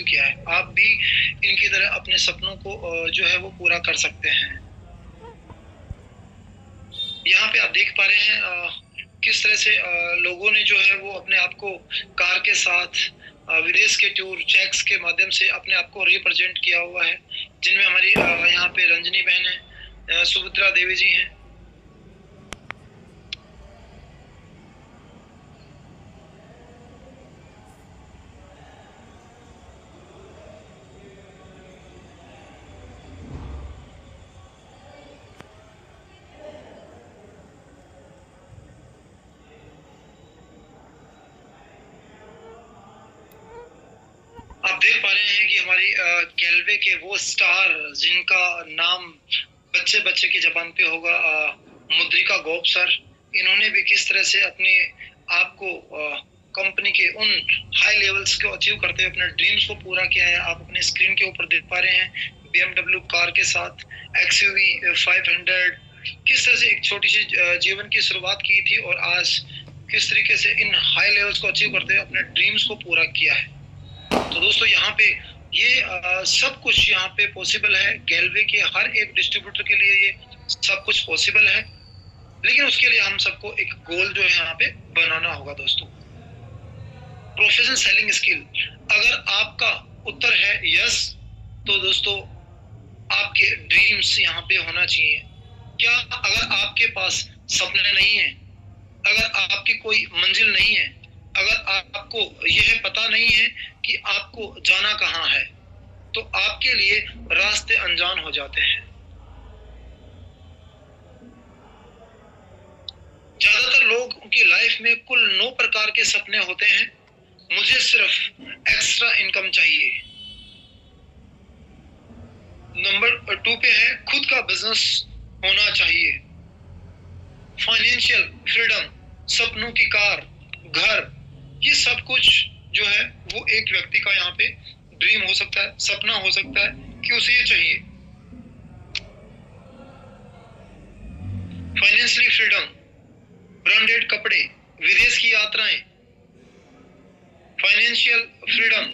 Achieve किया है। आप भी इनकी तरह अपने सपनों को जो है वो पूरा कर सकते हैं। यहाँ पे आप देख पा रहे हैं किस तरह से लोगों ने जो है वो अपने आप को कार के साथ विदेश के टूर, चेक्स के माध्यम से अपने आप को रिप्रेजेंट किया हुआ है, जिनमें हमारी यहाँ पे रंजनी बहन है, सुभद्रा देवी जी हैं। आप देख पा रहे हैं कि हमारी गैलवे के वो स्टार जिनका नाम बच्चे बच्चे की जबान पे होगा, मुद्रिका गोप सर, इन्होंने भी किस तरह से अपने आप को कंपनी के उन हाई लेवल्स को अचीव करते हुए अपने ड्रीम्स को पूरा किया है। आप अपने स्क्रीन के ऊपर देख पा रहे हैं BMW कार के साथ XUV 500, किस तरह से एक छोटी सी जीवन की शुरुआत की थी और आज किस तरीके से इन हाई लेवल्स को अचीव करते हुए अपने ड्रीम्स को पूरा किया है। तो दोस्तों यहाँ पे ये सब कुछ यहाँ पे पॉसिबल है। गैलवे के हर एक डिस्ट्रीब्यूटर के लिए ये सब कुछ पॉसिबल है, लेकिन उसके लिए हम सबको एक गोल जो है यहाँ पे बनाना होगा दोस्तों। प्रोफेशनल सेलिंग स्किल, अगर आपका उत्तर है यस, तो दोस्तों आपके ड्रीम्स यहाँ पे होना चाहिए। क्या अगर आपके पास सपने नहीं है, अगर आपकी कोई मंजिल नहीं है, अगर आपको यह पता नहीं है कि आपको जाना कहाँ है, तो आपके लिए रास्ते अनजान हो जाते हैं। ज्यादातर लोगों की लाइफ में कुल 9 प्रकार के सपने होते हैं। मुझे सिर्फ एक्स्ट्रा इनकम चाहिए। नंबर 2 पे है खुद का बिजनेस होना चाहिए। फाइनेंशियल फ्रीडम, सपनों की कार, घर, ये सब कुछ जो है वो एक व्यक्ति का यहाँ पे ड्रीम हो सकता है, सपना हो सकता है कि उसे ये चाहिए। फाइनेंशियली फ्रीडम, ब्रांडेड कपड़े, विदेश की यात्राएं, फाइनेंशियल फ्रीडम,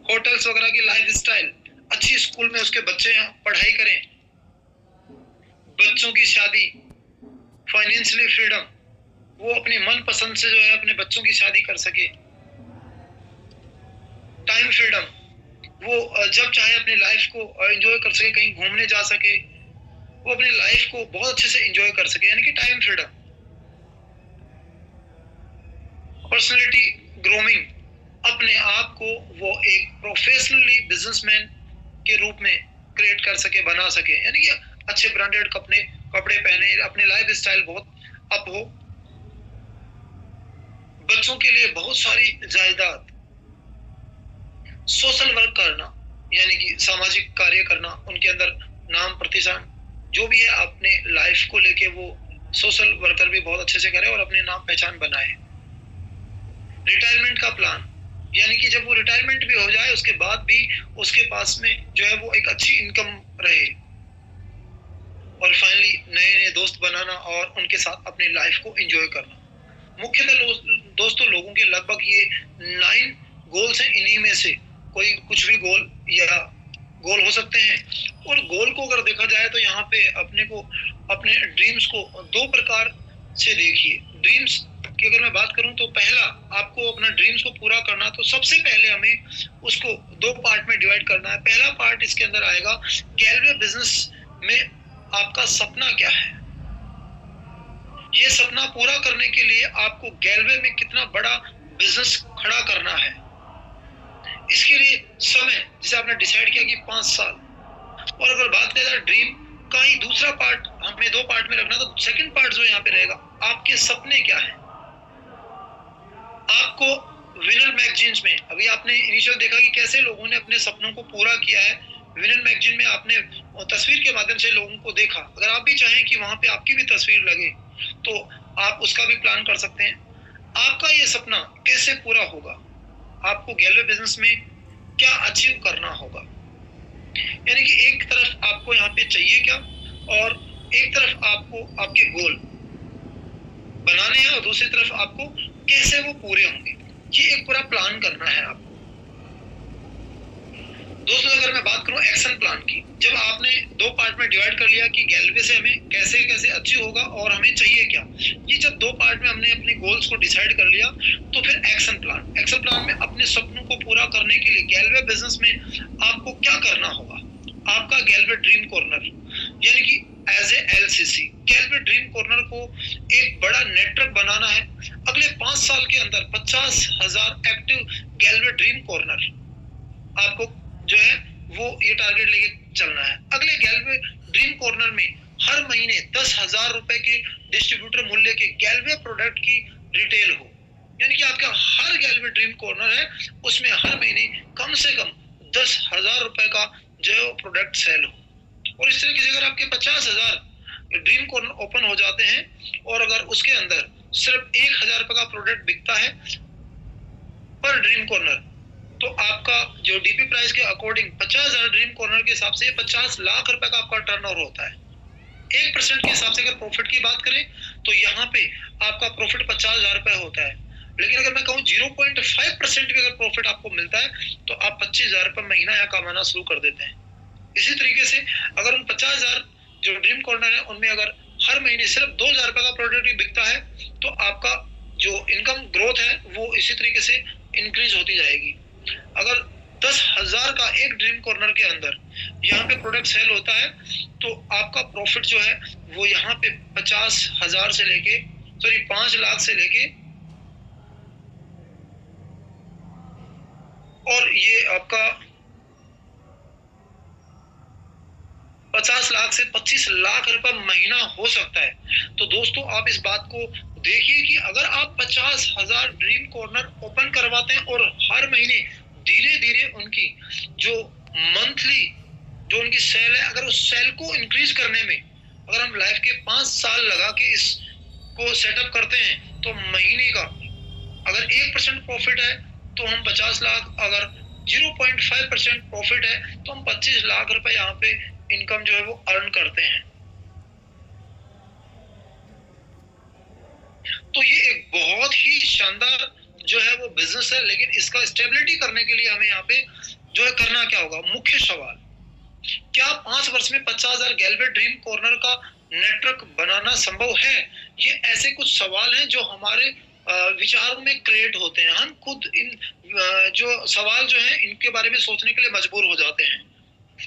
होटल्स वगैरह की लाइफस्टाइल, अच्छी स्कूल में उसके बच्चे पढ़ाई करें, बच्चों की शादी, फाइनेंशियली फ्रीडम, वो अपने मन पसंद से जो है अपने बच्चों की शादी कर सके। टाइम फ्रीडम, वो जब चाहे अपनी लाइफ को एंजॉय कर सके, कहीं घूमने जा सके, वो अपनी लाइफ को बहुत अच्छे से एंजॉय कर सके, यानी कि टाइम फ्रीडम। पर्सनालिटी ग्रोमिंग, अपने आप को वो एक प्रोफेशनली बिजनेसमैन के रूप में क्रिएट कर सके, बना सके, यानी कि अच्छे ब्रांडेड कपड़े पहने, अपने लाइफ स्टाइल बहुत अप हो। बच्चों के लिए बहुत सारी जायदाद, सोशल वर्क करना, यानी कि सामाजिक कार्य करना, उनके अंदर नाम प्रतिष्ठान जो भी है अपने लाइफ को लेके वो सोशल वर्कर भी बहुत अच्छे से करे और अपने नाम पहचान बनाए। रिटायरमेंट का प्लान, यानी कि जब वो रिटायरमेंट भी हो जाए उसके बाद भी उसके पास में जो है वो एक अच्छी इनकम रहे। और फाइनली नए नए दोस्त बनाना और उनके साथ अपनी लाइफ को एंजॉय करना। मुख्यतः दोस्तों लोगों के लगभग ये 9 गोल्स हैं। इन्हीं में से कोई कुछ भी गोल या गोल हो सकते हैं। और गोल को अगर देखा जाए तो यहाँ पे अपने को अपने ड्रीम्स को 2 प्रकार से देखिए। ड्रीम्स की अगर मैं बात करूं तो पहला, आपको अपना ड्रीम्स को पूरा करना, तो सबसे पहले हमें उसको 2 पार्ट में डिवाइड करना है। पहला पार्ट इसके अंदर आएगा गैलवे बिजनेस में आपका सपना क्या है। ये सपना पूरा करने के लिए आपको गैलवे में कितना बड़ा बिजनेस खड़ा करना है, इसके लिए समय जिसे आपने डिसाइड किया कि 5 साल। और अगर बात करें ड्रीम का ही दूसरा पार्ट हमें 2 पार्ट में रखना, तो सेकंड पार्ट जो यहाँ पे रहेगा आपके सपने क्या है। आपको विनर मैगजीन्स में अभी आपने इनिशियल देखा कि कैसे लोगों ने अपने सपनों को पूरा किया है। विनर मैगजीन में आपने तस्वीर के माध्यम से लोगों को देखा। अगर आप भी चाहें कि वहां पे आपकी भी तस्वीर लगे तो आप उसका भी प्लान कर सकते हैं। आपका ये सपना कैसे पूरा होगा, आपको गैलवे बिजनेस में क्या अचीव करना होगा। यानी कि एक तरफ आपको यहाँ पे चाहिए क्या और एक तरफ आपको आपके गोल बनाने हैं और दूसरी तरफ आपको कैसे वो पूरे होंगे, ये एक पूरा प्लान करना है आपको। दोस्तों अगर मैं बात करूं एक्शन प्लान की, जब आपने दो पार्ट में डिवाइड कर लिया कि गैलवे से हमें कैसे कैसे अचीव होगा और हमें चाहिए क्या, ये जब दो पार्ट में हमने अपने गोल्स को डिसाइड कर लिया, तो फिर एक्शन प्लान में अपने सपनों को पूरा करने के लिए गैलवे बिजनेस में आपको क्या करना होगा। आपका गैलवे ड्रीम कॉर्नर यानी कि एज ए एलसीसी गैलवे ड्रीम कॉर्नर को एक बड़ा नेटवर्क बनाना है। अगले 5 साल के अंदर 50,000 एक्टिव गैलवे ड्रीम कॉर्नर आपको जो है वो ये टारगेट लेके चलना है। अगले गैलवे ड्रीम कॉर्नर में हर महीने 10,000 रुपए के डिस्ट्रीब्यूटर मूल्य के गैलवे प्रोडक्ट की रिटेल हो, यानी कि आपका हर गैलवे ड्रीम कॉर्नर है उसमें हर महीने कम से कम 10,000 रुपए का जो प्रोडक्ट सेल हो। और इस तरीके से अगर आपके 50,000 ड्रीम कॉर्नर ओपन हो जाते हैं और अगर उसके अंदर सिर्फ 1,000 रुपए का प्रोडक्ट बिकता है पर ड्रीम कॉर्नर, तो आपका जो डीपी प्राइस के अकॉर्डिंग 50,000 ड्रीम कॉर्नर के हिसाब से 50 लाख रुपए का आपका टर्नओवर होता है। 1% के हिसाब से अगर प्रॉफिट की बात करें तो यहाँ पे आपका प्रॉफिट 50,000 रुपए होता है। लेकिन अगर मैं कहूँ 0.5% भी अगर प्रॉफिट आपको मिलता है तो आप 25,000 रुपए महीना या कमाना शुरू कर देते हैं। इसी तरीके से अगर उन 50,000 जो ड्रीम कॉर्नर है उनमें अगर हर महीने सिर्फ 2,000 रुपए का प्रोडक्ट भी बिकता है तो आपका जो इनकम ग्रोथ है वो इसी तरीके से इंक्रीज होती जाएगी। अगर 10,000 का एक ड्रीम कॉर्नर के अंदर यहाँ पे प्रोडक्ट सेल होता है तो आपका प्रॉफिट जो है वो यहाँ पे 50,000 से लेके 5 लाख से लेके और ये आपका 50 लाख से 25 लाख रुपए महीना हो सकता है। तो दोस्तों आप इस बात को देखिए कि अगर आप 50,000 ड्रीम कॉर्नर ओपन करवाते हैं और हर महीने धीरे धीरे उनकी जो मंथली जो उनकी सेल है, अगर उस सेल को इंक्रीज करने में अगर हम लाइफ के 5 साल लगा के इसको सेटअप करते हैं तो महीने का अगर 1% प्रॉफिट है तो हम 50 लाख, अगर 0.5% प्रॉफिट है तो हम 25 लाख रुपए यहाँ पे इनकम जो है वो अर्न करते हैं। तो ये एक बहुत ही शानदार जो है वो बिजनेस है, लेकिन इसका स्टेबिलिटी करने के लिए हमें यहाँ पे जो है करना क्या होगा। मुख्य सवाल, क्या 5 वर्ष में 50,000 गैलवे ड्रीम कॉर्नर का नेटवर्क बनाना संभव है? ये ऐसे कुछ सवाल हैं जो हमारे विचारों में क्रिएट होते हैं। हम खुद इन जो सवाल जो है इनके बारे में सोचने के लिए मजबूर हो जाते हैं।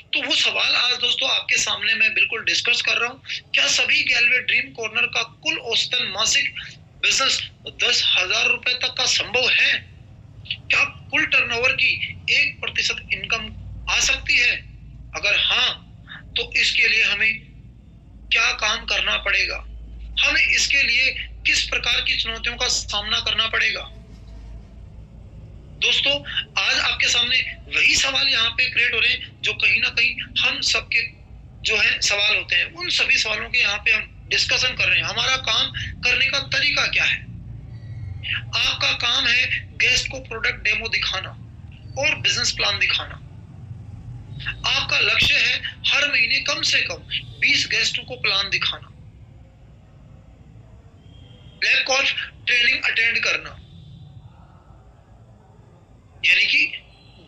तो वो सवाल आज दोस्तों आपके सामने मैं बिल्कुल डिस्कस कर रहा हूँ। क्या सभी गैलवे ड्रीम कॉर्नर का कुल औसतन मासिक बिजनेस 10,000 रुपए तक का संभव है? क्या कुल टर्नओवर की 1% इनकम आ सकती है? अगर हाँ तो इसके लिए हमें क्या काम करना पड़ेगा? हमें इसके लिए किस प्रकार की चुनौतियों का सामना करना पड़ेगा? दोस्तों आज आपके सामने वही सवाल यहाँ पे क्रिएट हो रहे हैं जो कहीं ना कहीं हम सबके जो है सवाल होते हैं। उन सभी सवालों के यहाँ पे हम डिस्कशन कर रहे हैं। हमारा काम करने का तरीका क्या है? आपका काम है गेस्ट को प्रोडक्ट डेमो दिखाना और बिजनेस प्लान दिखाना। आपका लक्ष्य है हर महीने कम से कम 20 गेस्टों को प्लान दिखाना, लैब कॉर्प ट्रेनिंग अटेंड करना, यानी कि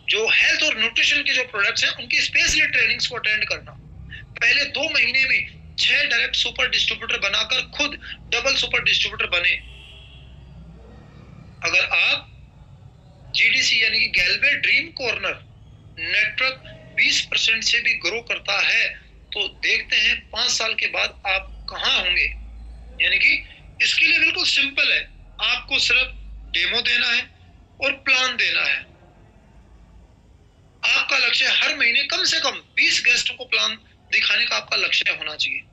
जो हेल्थ और न्यूट्रिशन के जो प्रोडक्ट्स हैं उनकी स्पेशली ट्रेनिंग्स को अटेंड करना। पहले 2 महीने में 6 डायरेक्ट सुपर डिस्ट्रीब्यूटर बनाकर खुद डबल सुपर डिस्ट्रीब्यूटर बने। अगर आप जीडीसी यानी कि गैलवे ड्रीम कॉर्नर नेटवर्क 20% से भी ग्रो करता है तो देखते हैं 5 साल के बाद आप कहां होंगे। यानी कि इसके लिए बिल्कुल सिंपल है, आपको सिर्फ डेमो देना है और प्लान देना है। आपका लक्ष्य हर महीने कम से कम 20 गेस्टों को प्लान दिखाने का आपका लक्ष्य होना चाहिए।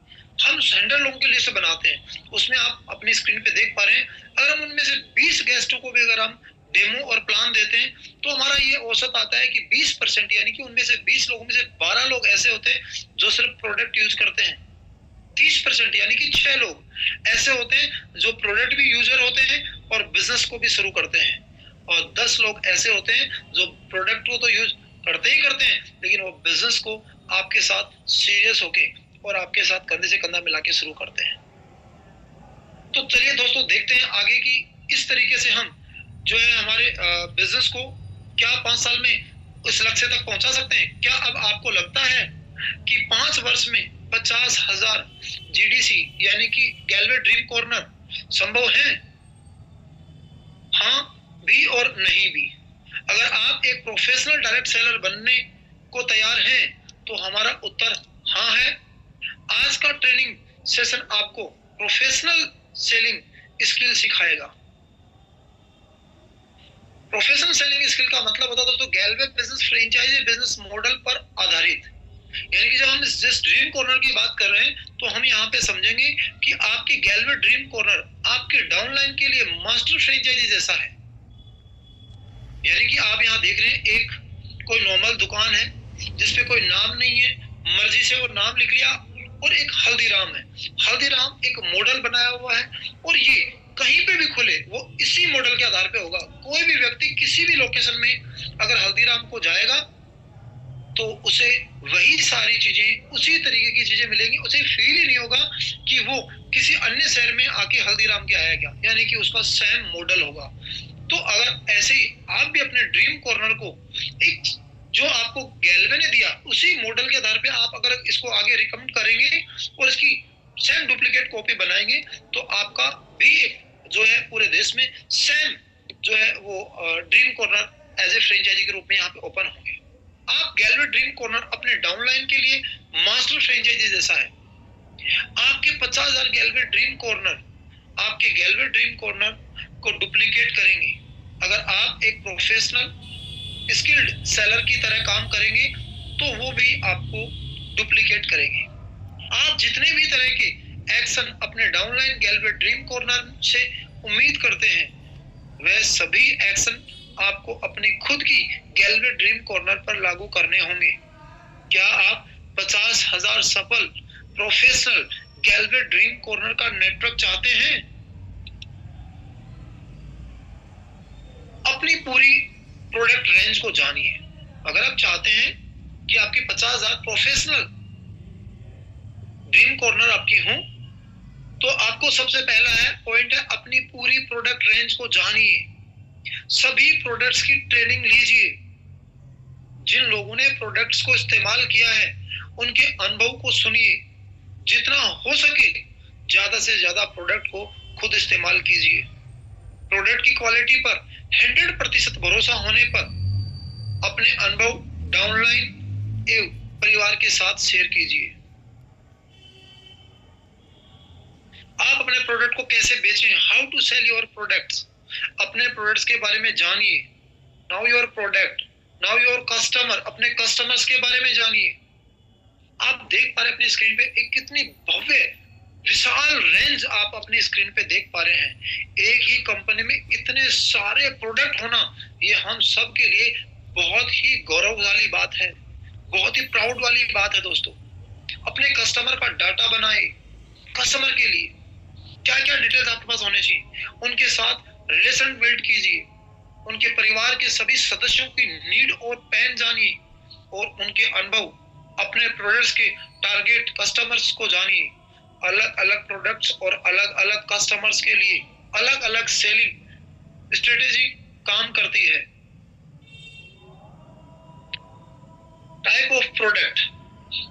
हम 100 लोगों की लिस्ट बनाते हैं, उसमें आप अपनी स्क्रीन पे देख पा रहे हैं, अगर हम उनमें से 20 गेस्टों को भी अगर हम डेमो और प्लान देते हैं तो हमारा ये औसत आता है कि 20%, यानी कि उनमें से 20 लोगों में से 12 लोग ऐसे होते हैं जो सिर्फ प्रोडक्ट यूज करते हैं। 30% यानी कि 6 लोग ऐसे होते हैं जो प्रोडक्ट भी यूजर होते हैं और बिजनेस को भी शुरू करते हैं, और 10 लोग ऐसे होते हैं जो प्रोडक्ट को तो यूज करते ही करते हैं लेकिन वो बिजनेस को आपके साथ सीरियस होके और आपके साथ कंधे से कंधा मिला के शुरू करते हैं। तो चलिए दोस्तों देखते हैं आगे की इस तरीके से हम जो है हमारे बिजनेस को क्या 5 साल में उस लक्ष्य तक पहुंचा सकते हैं? क्या अब आपको लगता है कि 5 वर्ष में 50,000 जीडीसी यानी कि गैलवे ड्रीम कॉर्नर संभव है? हाँ भी और नहीं भी। अगर आप एक प्रोफेशनल डायरेक्ट सेलर बनने को तैयार हैं तो हमारा उत्तर हाँ है। आज का ट्रेनिंग सेशन आपको प्रोफेशनल सेलिंग स्किल सिखाएगा। प्रोफेशनल सेलिंग स्किल का मतलब होता है दोस्तों गैलवे बिजनेस फ्रेंचाइजी बिजनेस मॉडल पर आधारित। यानी कि जब हम जिस ड्रीम कॉर्नर की बात कर रहे हैं तो हम यहाँ पे समझेंगे कि आपकी गैलवे ड्रीम कॉर्नर आपके डाउनलाइन के लिए मास्टर फ्रेंचाइजी जैसा है। यानी कि आप यहाँ देख रहे हैं एक कोई नॉर्मल दुकान है जिसपे कोई नाम नहीं है, मर्जी से वो नाम लिख लिया, और एक हल्दीराम है। हल्दीराम एक मॉडल बनाया हुआ है और ये कहीं पे भी खुले वो इसी मॉडल के आधार पे होगा। कोई भी व्यक्ति किसी भी लोकेशन में अगर हल्दीराम को जाएगा तो उसे वही सारी चीजें उसी तरीके की चीजें मिलेंगी। उसे फील ही नहीं होगा कि वो किसी अन्य शहर में आके हल्दीराम के आया क्या, यानी कि उसका सेम मॉडल होगा। तो अगर ऐसे ही आप भी अपने ड्रीम कॉर्नर को एक जो आपको गैलवे ने दिया उसी मॉडल के आधार पे आप अगर इसको आगे रिकमेंड करेंगे और इसकी सेम डुप्लीकेट कॉपी बनाएंगे तो आपका भी जो है पूरे देश में सेम जो है वो dream corner as a franchise के रूप में यहाँ पे ओपन होंगे। आप गैलवे ड्रीम कॉर्नर अपने डाउनलाइन के लिए मास्टर फ्रेंचाइजी जैसा है। आपके 50,000 गैलवे ड्रीम कॉर्नर आपके गैलवे ड्रीम कॉर्नर को डुप्लीकेट करेंगे। अगर आप एक प्रोफेशनल स्किल्ड सेलर की तरह काम करेंगे तो वो भी आपको डुप्लीकेट करेंगे। आप जितने भी तरह के एक्शन अपने डाउनलाइन गैलवे ड्रीम कॉर्नर से उम्मीद करते हैं वह सभी एक्शन आपको अपनी खुद की गैलवे ड्रीम कॉर्नर पर लागू करने होंगे। क्या आप 50,000 सफल प्रोफेशनल गैलवे ड्रीम कॉर्नर का नेटवर्क चाहते हैं? अपनी पूरी प्रोडक्ट रेंज को जानिए। अगर आप चाहते हैं कि आपकी 50,000 प्रोफेशनल ड्रीम कॉर्नर आपकी हो तो आपको सबसे पहला है पॉइंट है अपनी पूरी प्रोडक्ट रेंज को जानिए। सभी प्रोडक्ट्स की ट्रेनिंग लीजिए। जिन लोगों ने प्रोडक्ट्स को इस्तेमाल किया है उनके अनुभव को सुनिए। जितना हो सके ज्यादा से ज्यादा प्रोडक्ट को खुद इस्तेमाल कीजिए। प्रोडक्ट की क्वालिटी पर 100% भरोसा होने पर अपने अनुभव डाउनलाइन एवं परिवार के साथ शेयर कीजिए। आप अपने प्रोडक्ट को कैसे बेचें, how to sell your products, अपने प्रोडक्ट्स के बारे में जानिए। Now your product, now your customer, अपने कस्टमर्स के बारे में जानिए। आप देख पा रहे अपनी स्क्रीन पे एक कितनी भव्य विशाल रेंज आप अपनी स्क्रीन पे देख पा रहे हैं। एक ही कंपनी में इतने सारे प्रोडक्ट होना ये हम सब के लिए बहुत ही गौरव वाली बात है, बहुत ही प्राउड वाली बात है दोस्तों। अपने कस्टमर का डाटा बनाए। कस्टमर के लिए क्या क्या डिटेल्स आपके पास होने चाहिए, उनके साथ रिलेशन बिल्ड कीजिए। उनके परिवार के सभी सदस्यों की नीड और पेन जानिए और उनके अनुभव, अपने प्रोडक्ट्स के टारगेट कस्टमर्स को जानिए। अलग अलग प्रोडक्ट्स और अलग अलग कस्टमर्स के लिए अलग अलग सेलिंग स्ट्रेटेजी काम करती है। टाइप ऑफ प्रोडक्ट,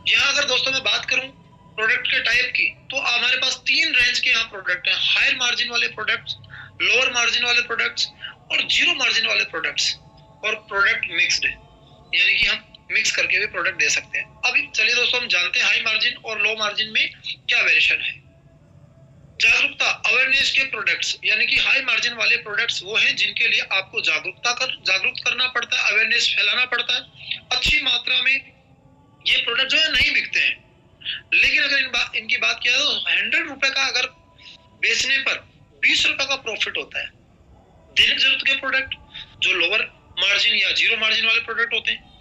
यहाँ अगर दोस्तों मैं बात करूं प्रोडक्ट के टाइप की तो हमारे पास 3 रेंज के यहाँ प्रोडक्ट हैं। हायर मार्जिन वाले प्रोडक्ट्स, लोअर मार्जिन वाले प्रोडक्ट्स और जीरो मार्जिन वाले प्रोडक्ट्स, और प्रोडक्ट मिक्स्ड, यानी कि हम मिक्स करके भी प्रोडक्ट दे सकते हैं। अभी चलिए दोस्तों हम जानते हैं हाई मार्जिन और लो मार्जिन में क्या वेरिएशन है। जागरूकता, अवेयरनेस के प्रोडक्ट्स, यानी कि हाई मार्जिन वाले प्रोडक्ट्स वो हैं जिनके लिए आपको जागरूक करना पड़ता है, अवेयरनेस फैलाना पड़ता है। अच्छी मात्रा में ये प्रोडक्ट जो है नहीं बिकते हैं, लेकिन अगर इनकी बात किया तो 100 रुपए का अगर बेचने पर 20 रुपए का प्रॉफिट होता है। दैनिक जरूरत के प्रोडक्ट जो लोअर मार्जिन या जीरो मार्जिन वाले प्रोडक्ट होते हैं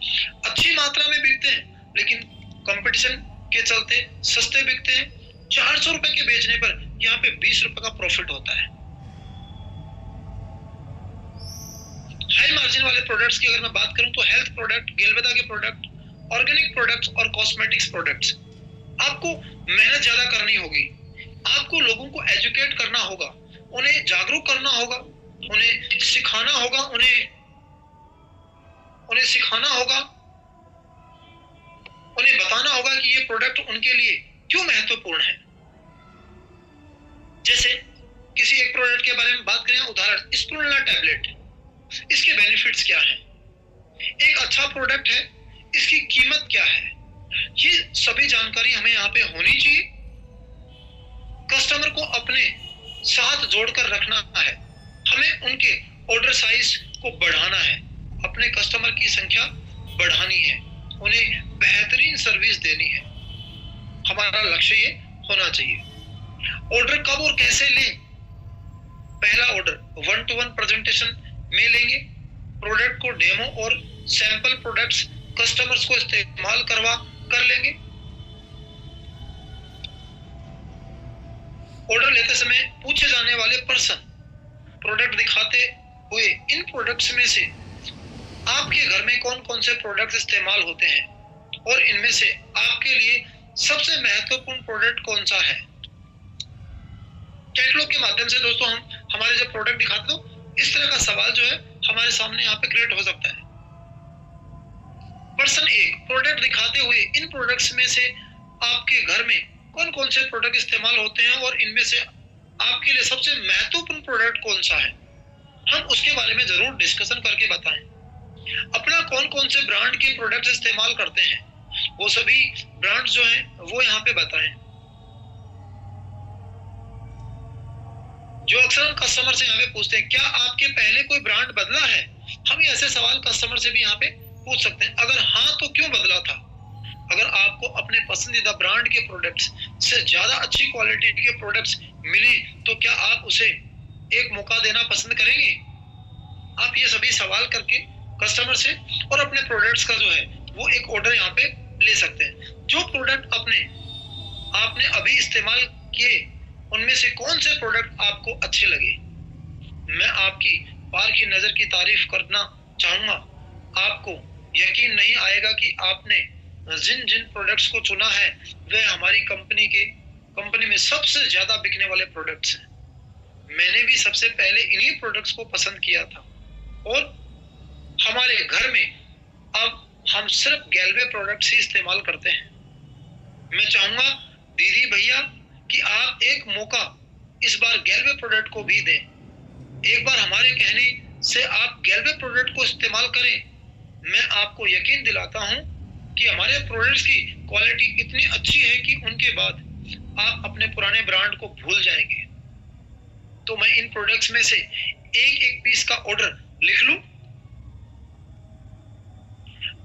अच्छी मात्रा में बिकते हैं, लेकिन कंपटीशन के चलते सस्ते बिकते हैं। 400 रुपए के बेचने पर यहाँ पे 20 रुपए का प्रॉफिट होता है। हाई मार्जिन वाले प्रोडक्ट्स की अगर मैं बात करूं तो हेल्थ प्रोडक्ट, गेलवेदा के प्रोडक्ट, ऑर्गेनिक प्रोडक्ट्स और कॉस्मेटिक्स प्रोडक्ट्स। आपको मेहनत ज्यादा करनी होगी, आपको लोगों को एजुकेट करना होगा, उन्हें जागरूक करना होगा, उन्हें सिखाना होगा, उन्हें सिखाना होगा, उन्हें बताना होगा कि ये प्रोडक्ट उनके लिए क्यों महत्वपूर्ण है। जैसे किसी एक प्रोडक्ट के बारे में बात करें, उदाहरण स्पिरुलिना टैबलेट, इसके बेनिफिट्स क्या हैं, एक अच्छा प्रोडक्ट है, इसकी कीमत क्या है, ये सभी जानकारी हमें यहाँ पे होनी चाहिए। कस्टमर को अपने साथ जोड़कर रखना है, हमें उनके ऑर्डर साइज को बढ़ाना है, अपने कस्टमर की संख्या बढ़ानी है, उन्हें बेहतरीन सर्विस देनी है। हमारा लक्ष्य ये होना चाहिए। ऑर्डर कब और कैसे लें? पहला ऑर्डर 1-to-1 प्रेजेंटेशन में लेंगे। प्रोडक्ट को डेमो और सैंपल प्रोडक्ट्स कस्टमर्स को इस्तेमाल करवा कर लेंगे। ऑर्डर लेते समय पूछे जाने वाले पर्सन प्रोडक्ट दिखाते हुए इन प्रोडक्ट्स में से आपके घर में कौन कौन से प्रोडक्ट्स इस्तेमाल होते हैं और इनमें से आपके लिए सबसे महत्वपूर्ण प्रोडक्ट कौन सा है। कैटलॉग के माध्यम से दोस्तों हम हमारे जब प्रोडक्ट दिखाते हो, इस तरह का सवाल जो है हमारे सामने यहाँ पे क्रिएट हो सकता है। पर्सन एक प्रोडक्ट दिखाते हुए इन प्रोडक्ट्स में से आपके घर में कौन कौन से प्रोडक्ट इस्तेमाल होते हैं और इनमें से आपके लिए सबसे महत्वपूर्ण प्रोडक्ट कौन सा है, हम उसके बारे में जरूर डिस्कशन करके बताएं। अपना कौन कौन से ब्रांड के प्रोडक्ट्स इस्तेमाल करते हैं, वो सभी ब्रांड जो हैं वो यहाँ पे बताएं। जो अक्सर हम कस्टमर से यहाँ पे पूछते हैं, क्या आपके पहले कोई ब्रांड बदला है, हम ऐसे सवाल कस्टमर से भी यहाँ पे पूछ सकते हैं। अगर हाँ तो क्यों बदला था। अगर आपको अपने पसंदीदा ब्रांड के प्रोडक्ट्स से ज्यादा अच्छी क्वालिटी के प्रोडक्ट्स मिले तो क्या आप उसे एक मौका देना पसंद करेंगे। आप ये सभी सवाल करके कस्टमर से और अपने प्रोडक्ट्स का जो है वो एक ऑर्डर यहाँ पे ले सकते हैं। जो प्रोडक्ट आपने अभी इस्तेमाल किए उनमें से कौन से प्रोडक्ट आपको अच्छे लगे। मैं आपकी पार की नजर की तारीफ करना चाहूंगा। आपको यकीन नहीं आएगा कि आपने जिन जिन प्रोडक्ट्स को चुना है वे हमारी कंपनी में सबसे ज्यादा बिकने वाले प्रोडक्ट्स हैं। मैंने भी सबसे पहले इन्हीं प्रोडक्ट्स को पसंद किया था और हमारे घर में अब हम सिर्फ गैल्वे प्रोडक्ट्स ही इस्तेमाल करते हैं। मैं चाहूंगा दीदी भैया कि आप एक मौका इस बार गैल्वे प्रोडक्ट को भी दें। एक बार हमारे कहने से आप गैल्वे प्रोडक्ट को इस्तेमाल करें। मैं आपको यकीन दिलाता हूं कि हमारे प्रोडक्ट्स की क्वालिटी इतनी अच्छी है कि उनके बाद आप अपने पुराने ब्रांड को भूल जाएंगे। तो मैं इन प्रोडक्ट्स में से एक एक पीस का ऑर्डर लिख लूं।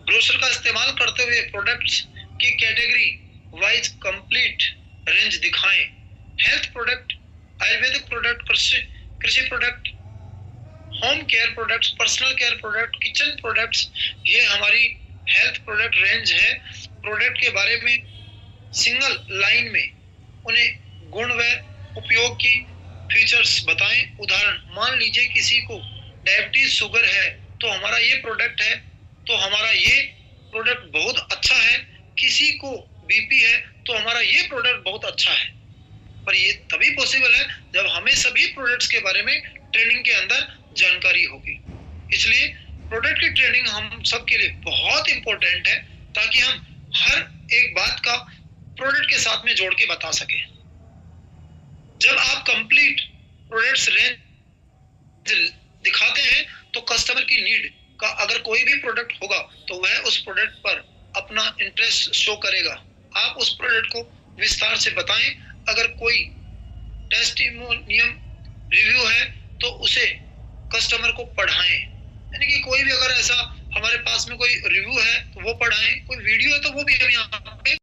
ब्रोशर का इस्तेमाल करते हुए प्रोडक्ट्स की कैटेगरी वाइज कंप्लीट रेंज दिखाएं। हेल्थ प्रोडक्ट, आयुर्वेदिक प्रोडक्ट, कृषि product, home care products, personal care product, kitchen products, ये हमारी हेल्थ प्रोडक्ट रेंज है। प्रोडक्ट के बारे में सिंगल लाइन में उन्हें गुण व उपयोग की फीचर्स बताएं। उदाहरण, मान लीजिए किसी को डायबिटीज शुगर है तो हमारा ये प्रोडक्ट है, तो हमारा ये प्रोडक्ट बहुत अच्छा है। किसी को बीपी है तो हमारा ये प्रोडक्ट बहुत अच्छा है। पर ये तभी पॉसिबल है जब हमें सभी प्रोडक्ट्स के बारे में ट्रेनिंग के अंदर जानकारी होगी। इसलिए प्रोडक्ट की ट्रेनिंग हम सबके लिए बहुत इंपॉर्टेंट है ताकि हम हर एक बात का प्रोडक्ट के साथ में जोड़ के बता सके। जब आप कंप्लीट प्रोडक्ट्स रेंज दिखाते हैं तो कस्टमर की नीड का अगर कोई भी प्रोडक्ट होगा तो वह उस प्रोडक्ट पर अपना इंटरेस्ट शो करेगा। आप उस प्रोडक्ट को विस्तार से बताएं। अगर कोई टेस्टिमोनियम रिव्यू है तो उसे कस्टमर को पढ़ाएं। यानी कि कोई भी अगर ऐसा हमारे पास में कोई रिव्यू है तो वो पढ़ाएं, कोई वीडियो है तो वो भी हम यहाँ पे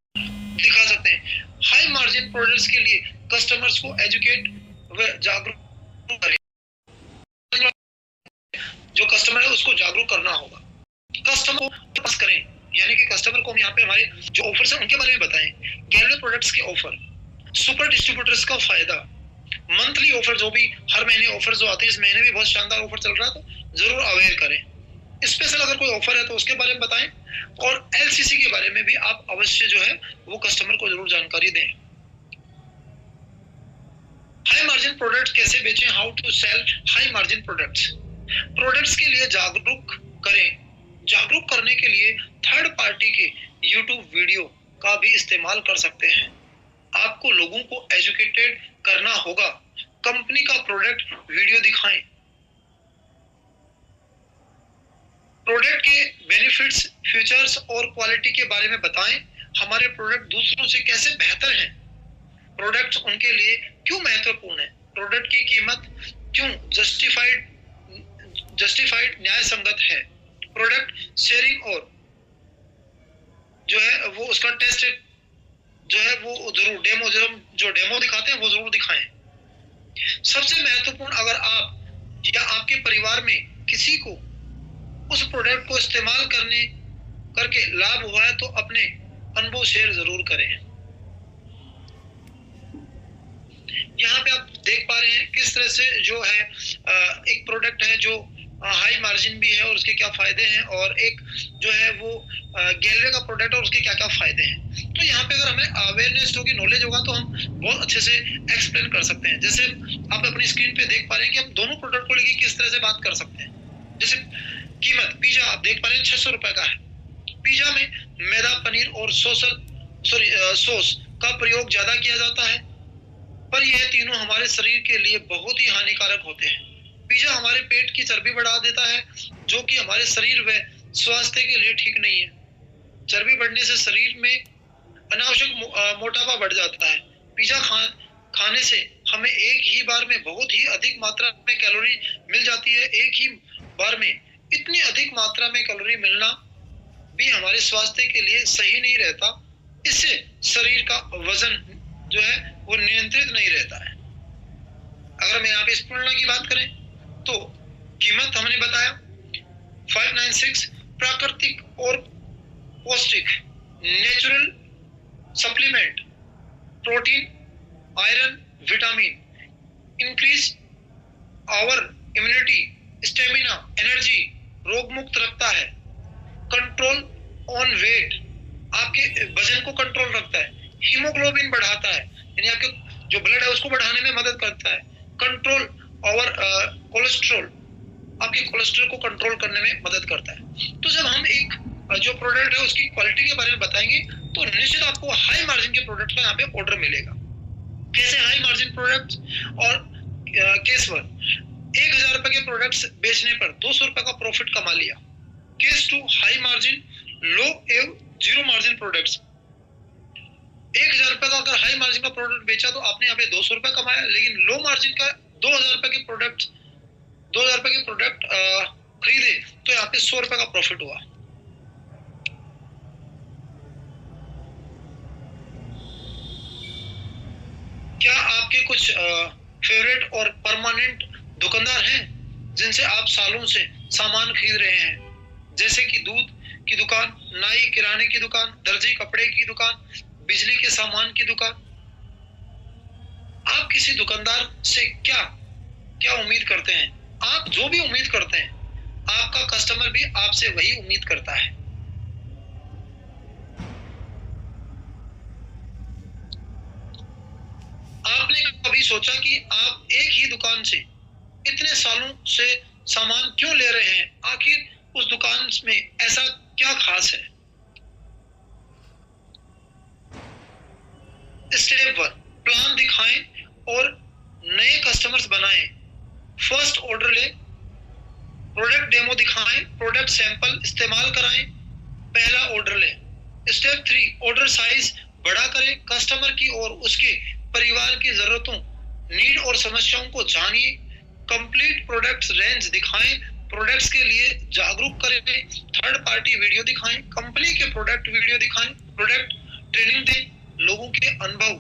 दिखा सकते हैं। हाई मार्जिन प्रोडक्ट्स के लिए कस्टमर्स को एजुकेट व जागरूक करें। जो कस्टमर है उसको जागरूक करना होगा। कस्टमर को पास करें, यानी कि कस्टमर को हम यहाँ पे हमारे जो ऑफर्स हैं उनके बारे में बताएं। गैल्वे प्रोडक्ट्स के ऑफर, सुपर डिस्ट्रीब्यूटर्स का फायदा, मंथली ऑफर, जो भी हर महीने ऑफर जो आते हैं, इस महीने भी बहुत शानदार ऑफर चल रहा है तो जरूर अवेयर करें। स्पेशल अगर कोई ऑफर है तो उसके बारे में बताएं और एलसीसी के बारे में भी आप अवश्य जो है वो कस्टमर को जरूर जानकारी दें। हाई मार्जिन प्रोडक्ट्स कैसे बेचें, how to sell high margin products के लिए जागरूक करें। जागरूक करने के लिए थर्ड पार्टी के यूट्यूब वीडियो का भी इस्तेमाल कर सकते हैं। आपको लोगों को एजुकेटेड करना होगा। कंपनी का प्रोडक्ट वीडियो दिखाएं। प्रोडक्ट के बेनिफिट्स, फीचर्स और क्वालिटी के बारे में बताएं। हमारे प्रोडक्ट दूसरों से कैसे बेहतर हैं। प्रोडक्ट्स उनके लिए क्यों महत्वपूर्ण है। प्रोडक्ट की कीमत क्यों जस्टिफाइड न्याय संगत है। प्रोडक्ट शेयरिंग और जो है वो उसका टेस्ट जो है वो जरूर डेमो दिखाते हैं वो जरूर दिखाएं। सबसे महत्वपूर्ण, अगर आप या आपके परिवार में किसी को उस प्रोडक्ट को इस्तेमाल करके लाभ हुआ है तो अपने अनुभव शेयर जरूर करें। यहाँ पे आप देख पा रहे हैं किस तरह से जो है एक प्रोडक्ट है जो हाई मार्जिन भी है और उसके क्या फायदे हैं, और एक जो है वो गैलवे का प्रोडक्ट है और उसके क्या क्या फायदे हैं। तो यहाँ पे अगर हमें अवेयरनेस होगी, नॉलेज होगा तो हम बहुत अच्छे से एक्सप्लेन कर सकते हैं। जैसे आप अपनी स्क्रीन पे देख पा रहे हैं कि हम दोनों प्रोडक्ट को लेकर किस तरह से बात कर सकते हैं। जैसे कीमत, पिज्जा आप देख पा रहे हैं 600 रुपए का है। पिज्जा में मैदा, पनीर और सॉस का प्रयोग ज्यादा किया जाता है, पर यह तीनों हमारे शरीर के लिए बहुत ही हानिकारक होते हैं। पिज्जा हमारे पेट की चर्बी बढ़ा देता है, जो कि हमारे शरीर व स्वास्थ्य के लिए ठीक नहीं है। चर्बी बढ़ने से शरीर में अनावश्यक मोटापा बढ़ जाता है। पिज्जा खाने से हमें एक ही बार में बहुत ही अधिक मात्रा में कैलोरी मिल जाती है। एक ही बार में इतनी अधिक मात्रा में कैलोरी मिलना भी हमारे स्वास्थ्य के लिए सही नहीं रहता। इससे शरीर का वजन जो है वो नियंत्रित नहीं रहता है। अगर मैं यहाँ पे इस तुलना की बात करें तो कीमत हमने बताया 596, प्राकृतिक और पौष्टिक natural supplement, protein, iron, vitamin, increase our immunity, stamina, energy, रोग मुक्त रखता है, कंट्रोल ऑन वेट, आपके वजन को कंट्रोल रखता है, हीमोग्लोबिन बढ़ाता है, यानी आपके जो ब्लड है उसको बढ़ाने में मदद करता है, कंट्रोल ओवर कोलेस्ट्रॉल, आपके कोलेस्ट्रॉल को कंट्रोल करने में मदद करता है। तो जब हम एक जो प्रोडक्ट है उसकी क्वालिटी के बारे में बताएंगे तो निश्चित आपको हाई मार्जिन के प्रोडक्ट का यहाँ पे ऑर्डर मिलेगा। कैसे हाई मार्जिन प्रोडक्ट, और केस 1, 1000 रुपए के प्रोडक्ट्स बेचने पर 200 रुपए का प्रॉफिट कमा लिया। केस 2, हाई मार्जिन, लो एवं जीरो मार्जिन प्रोडक्ट्स, 1000 रुपए का अगर हाई मार्जिन का प्रोडक्ट बेचा तो आपने यहाँ पे 200 रुपए कमाया, लेकिन लो मार्जिन का 2000 रुपए के प्रोडक्ट खरीदे तो यहाँ पे 100 रुपए का प्रॉफिट हुआ। क्या आपके कुछ फेवरेट और परमानेंट दुकानदार हैं जिनसे आप सालों से सामान खरीद रहे हैं, जैसे कि दूध की दुकान, नाई किराने की दुकान, दर्जी कपड़े की दुकान, बिजली के सामान की दुकान। आप किसी दुकानदार से क्या उम्मीद करते हैं? आप जो भी उम्मीद करते हैं आपका कस्टमर भी आपसे वही उम्मीद करता है। आपने कभी सोचा कि आप एक ही दुकान से इतने सालों से सामान क्यों ले रहे हैं? आखिर उस दुकान में ऐसा क्या खास है? स्टेप 1, प्लान दिखाएं और नए कस्टमर्स बनाएं। फर्स्ट ऑर्डर ले, प्रोडक्ट डेमो दिखाएं, प्रोडक्ट सैंपल इस्तेमाल कराएं, पहला ऑर्डर ले। स्टेप 3, ऑर्डर साइज बड़ा करें, कस्टमर की और उसके परिवार की जरूरतों, नीड और समस्याओं को जानिए। कंप्लीट प्रोडक्ट्स रेंज दिखाएं, प्रोडक्ट्स के लिए जागरूक करें। थर्ड पार्टी वीडियो दिखाएं, कंपनी के प्रोडक्ट वीडियो दिखाएं, प्रोडक्ट ट्रेनिंग दें, लोगों के अनुभव,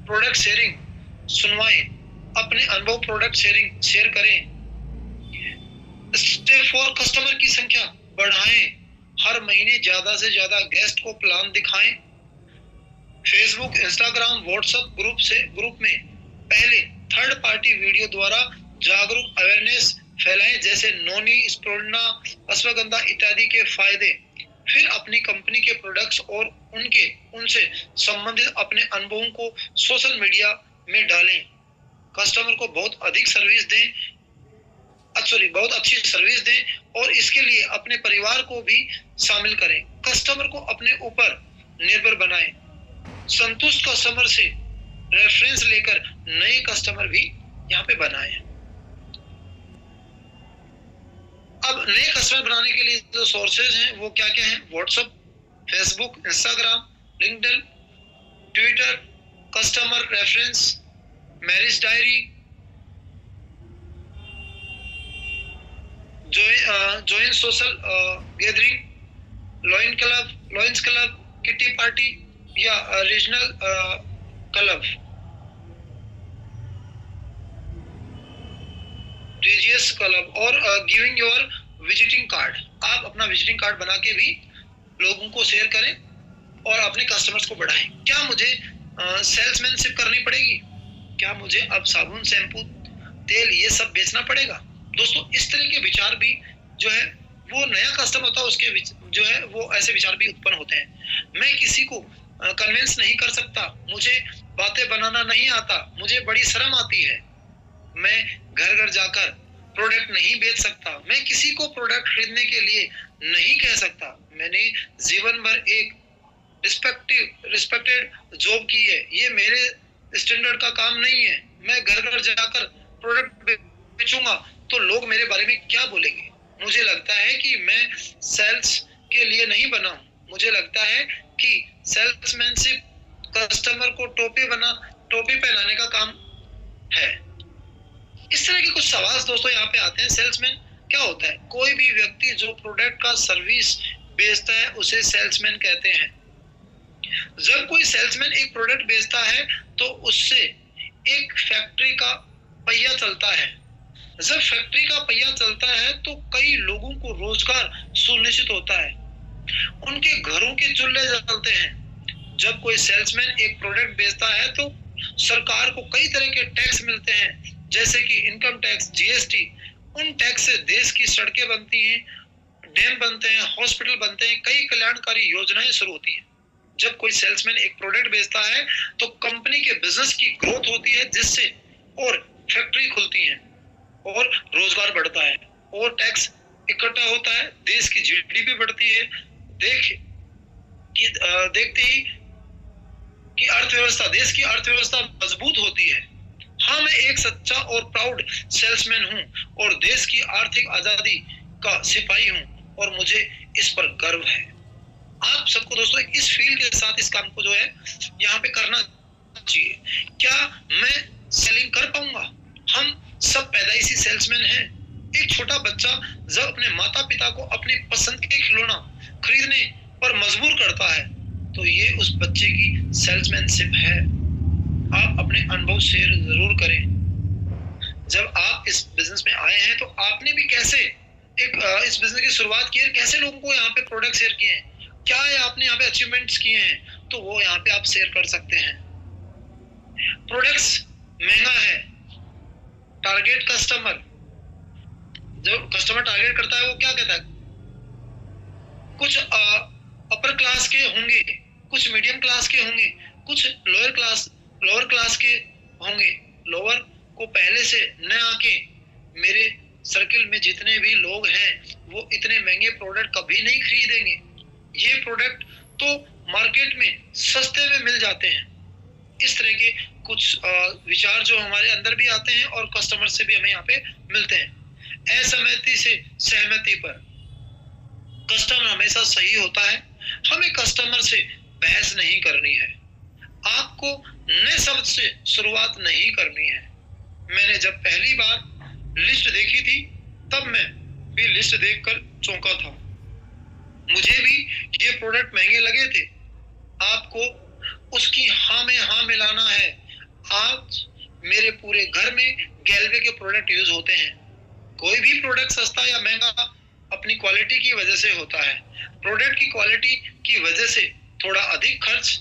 प्रोडक्ट शेयरिंग सुनवाएं, अपने अनुभव प्रोडक्ट शेयर करें। स्टेप 4, कस्टमर की संख्या बढ़ाएं, हर महीने ज्यादा से ज्यादा गेस्ट को प्लान दिखाएं। फेसबुक, इंस्टाग्राम, व्हाट्सएप ग्रुप में पहले थर्ड पार्टी वीडियो द्वारा जागरूक अवेयरनेस फैलाएं, जैसे नोनी, स्प्रुलिना, अश्वगंधा इत्यादि के फायदे। फिर अपनी कंपनी के प्रोडक्ट्स और उनसे संबंधित अपने अनुभवों को सोशल मीडिया में डालें। कस्टमर को बहुत अधिक सर्विस दें, सॉरी बहुत अच्छी सर्विस दें और इसके लिए अपने परिवार को भी शामिल करें। कस्टमर को अपने ऊपर निर्भर बनाएं। संतुष्ट कस्टमर से रेफरेंस लेकर नए कस्टमर भी यहाँ पे बनाएं। अब नए कस्टमर बनाने के लिए जो सोर्सेज हैं वो क्या क्या हैं? WhatsApp, Facebook, Instagram, LinkedIn, Twitter, customer reference, marriage diary, join social gathering, lions club, kitty party या रीजनल क्लब, रिलीजियस क्लब और गिविंग योर विजिटिंग कार्ड। आप अपना विजिटिंग कार्ड बना के भी लोगों को शेयर करें और अपने कस्टमर्स को बढ़ाएं। क्या मुझे सेल्समैनशिप करनी पड़ेगी? क्या मुझे अब साबुन, शैम्पू, तेल ये सब बेचना पड़ेगा? दोस्तों, इस तरह के विचार भी जो है वो नया कस्टमर होता है उसके जो है वो ऐसे विचार भी उत्पन्न होते हैं। मैं किसी को कन्विंस नहीं कर सकता, मुझे बातें बनाना नहीं आता, मुझे बड़ी शर्म आती है, मैं घर घर जाकर प्रोडक्ट नहीं बेच सकता, मैं किसी को प्रोडक्ट खरीदने के लिए नहीं कह सकता, मैंने जीवन भर एक रिस्पेक्टेड जॉब की है, ये मेरे स्टैंडर्ड का काम नहीं है, मैं घर घर जाकर प्रोडक्ट बेचूंगा तो लोग मेरे बारे में क्या बोलेंगे? मुझे लगता है कि मैं सेल्स के लिए नहीं बना हूं। मुझे लगता है कि सेल्समैनशिप कस्टमर को टोपी पहनाने का काम है। इस तरह के कुछ सवाल दोस्तों यहाँ पे आते हैं। सेल्समैन क्या होता है? कोई भी व्यक्ति जो प्रोडक्ट का सर्विस बेचता है उसे सेल्समैन कहते हैं। जब कोई सेल्समैन एक प्रोडक्ट बेचता है तो उससे एक फैक्ट्री का पहिया चलता है। जब फैक्ट्री का पहिया चलता है तो कई लोगों को रोजगार सुनिश्चित होता है, उनके घरों के चूल्हे जलते हैं। जब कोई सेल्समैन एक प्रोडक्ट बेचता है तो सरकार को कई तरह के टैक्स मिलते हैं, जैसे कि इनकम टैक्स, जीएसटी। उन टैक्स से देश की सड़कें बनती हैं, डैम बनते हैं, हॉस्पिटल बनते हैं, कई कल्याणकारी योजनाएं शुरू होती हैं। जब कोई सेल्समैन एक प्रोडक्ट बेचता है तो कंपनी के बिजनेस की ग्रोथ होती है, जिससे और फैक्ट्री खुलती है और रोजगार बढ़ता है और टैक्स इकट्ठा होता है, देश की जीडीपी बढ़ती है। देखते ही कि अर्थव्यवस्था, देश की अर्थव्यवस्था मजबूत होती है। हाँ, मैं एक सच्चा और प्राउड सेल्समैन हूँ और देश की आर्थिक आजादी का सिपाही हूँ और मुझे इस पर गर्व है। आप सबको दोस्तों इस फील के साथ इस काम को जो है यहाँ पे करना चाहिए। क्या मैं सेलिंग कर पाऊंगा? हम सब पैदाइशी सेल्समैन हैं। एक छोटा बच्चा जब अपने माता पिता को अपनी पसंद के खिलौना खरीदने पर मजबूर करता है तो ये उस बच्चे की सेल्समैनशिप है। आप अपने अनुभव शेयर जरूर करें। जब आप इस बिजनेस में आए हैं तो आपने भी कैसे इस बिजनेस की शुरुआत की है, कैसे लोगों को यहाँ पे प्रोडक्ट शेयर किए हैं, क्या है आपने यहाँ पे अचीवमेंट्स किए हैं, तो वो यहाँ पे आप शेयर कर सकते हैं। प्रोडक्ट्स महंगा है, टारगेट कस्टमर, जो कस्टमर टारगेट करता है वो क्या कहता है? कुछ अपर क्लास के होंगे, कुछ मीडियम क्लास के होंगे, कुछ लोअर क्लास के होंगे। लोअर को पहले से न आके मेरे सर्किल में जितने भी लोग हैं वो इतने महंगे प्रोडक्ट कभी नहीं खरीदेंगे। ये प्रोडक्ट तो मार्केट में सस्ते में मिल जाते हैं। इस तरह के कुछ विचार जो हमारे अंदर भी आते हैं और कस्टमर से भी हमें यहाँ पे मिलते हैं। असहमति से सहमति पर कस्टमर हमेशा सही होता है। हमें कस्टमर से बहस नहीं करनी है। आपको नए शब्द से शुरुआत नहीं करनी है। मैंने जब पहली बार लिस्ट देखी थी तब मैं भी लिस्ट देखकर चौंका था। मुझे भी ये प्रोडक्ट महंगे लगे थे। आपको उसकी हाँ में हाँ मिलाना है। आज मेरे पूरे घर में गैल्वे के प्रोडक्ट यूज होते हैं। कोई भी प्रोडक्ट सस्ता या महंगा अपनी क्वालिटी की वजह से होता है। प्रोडक्ट की क्वालिटी की वजह से थोड़ा अधिक खर्च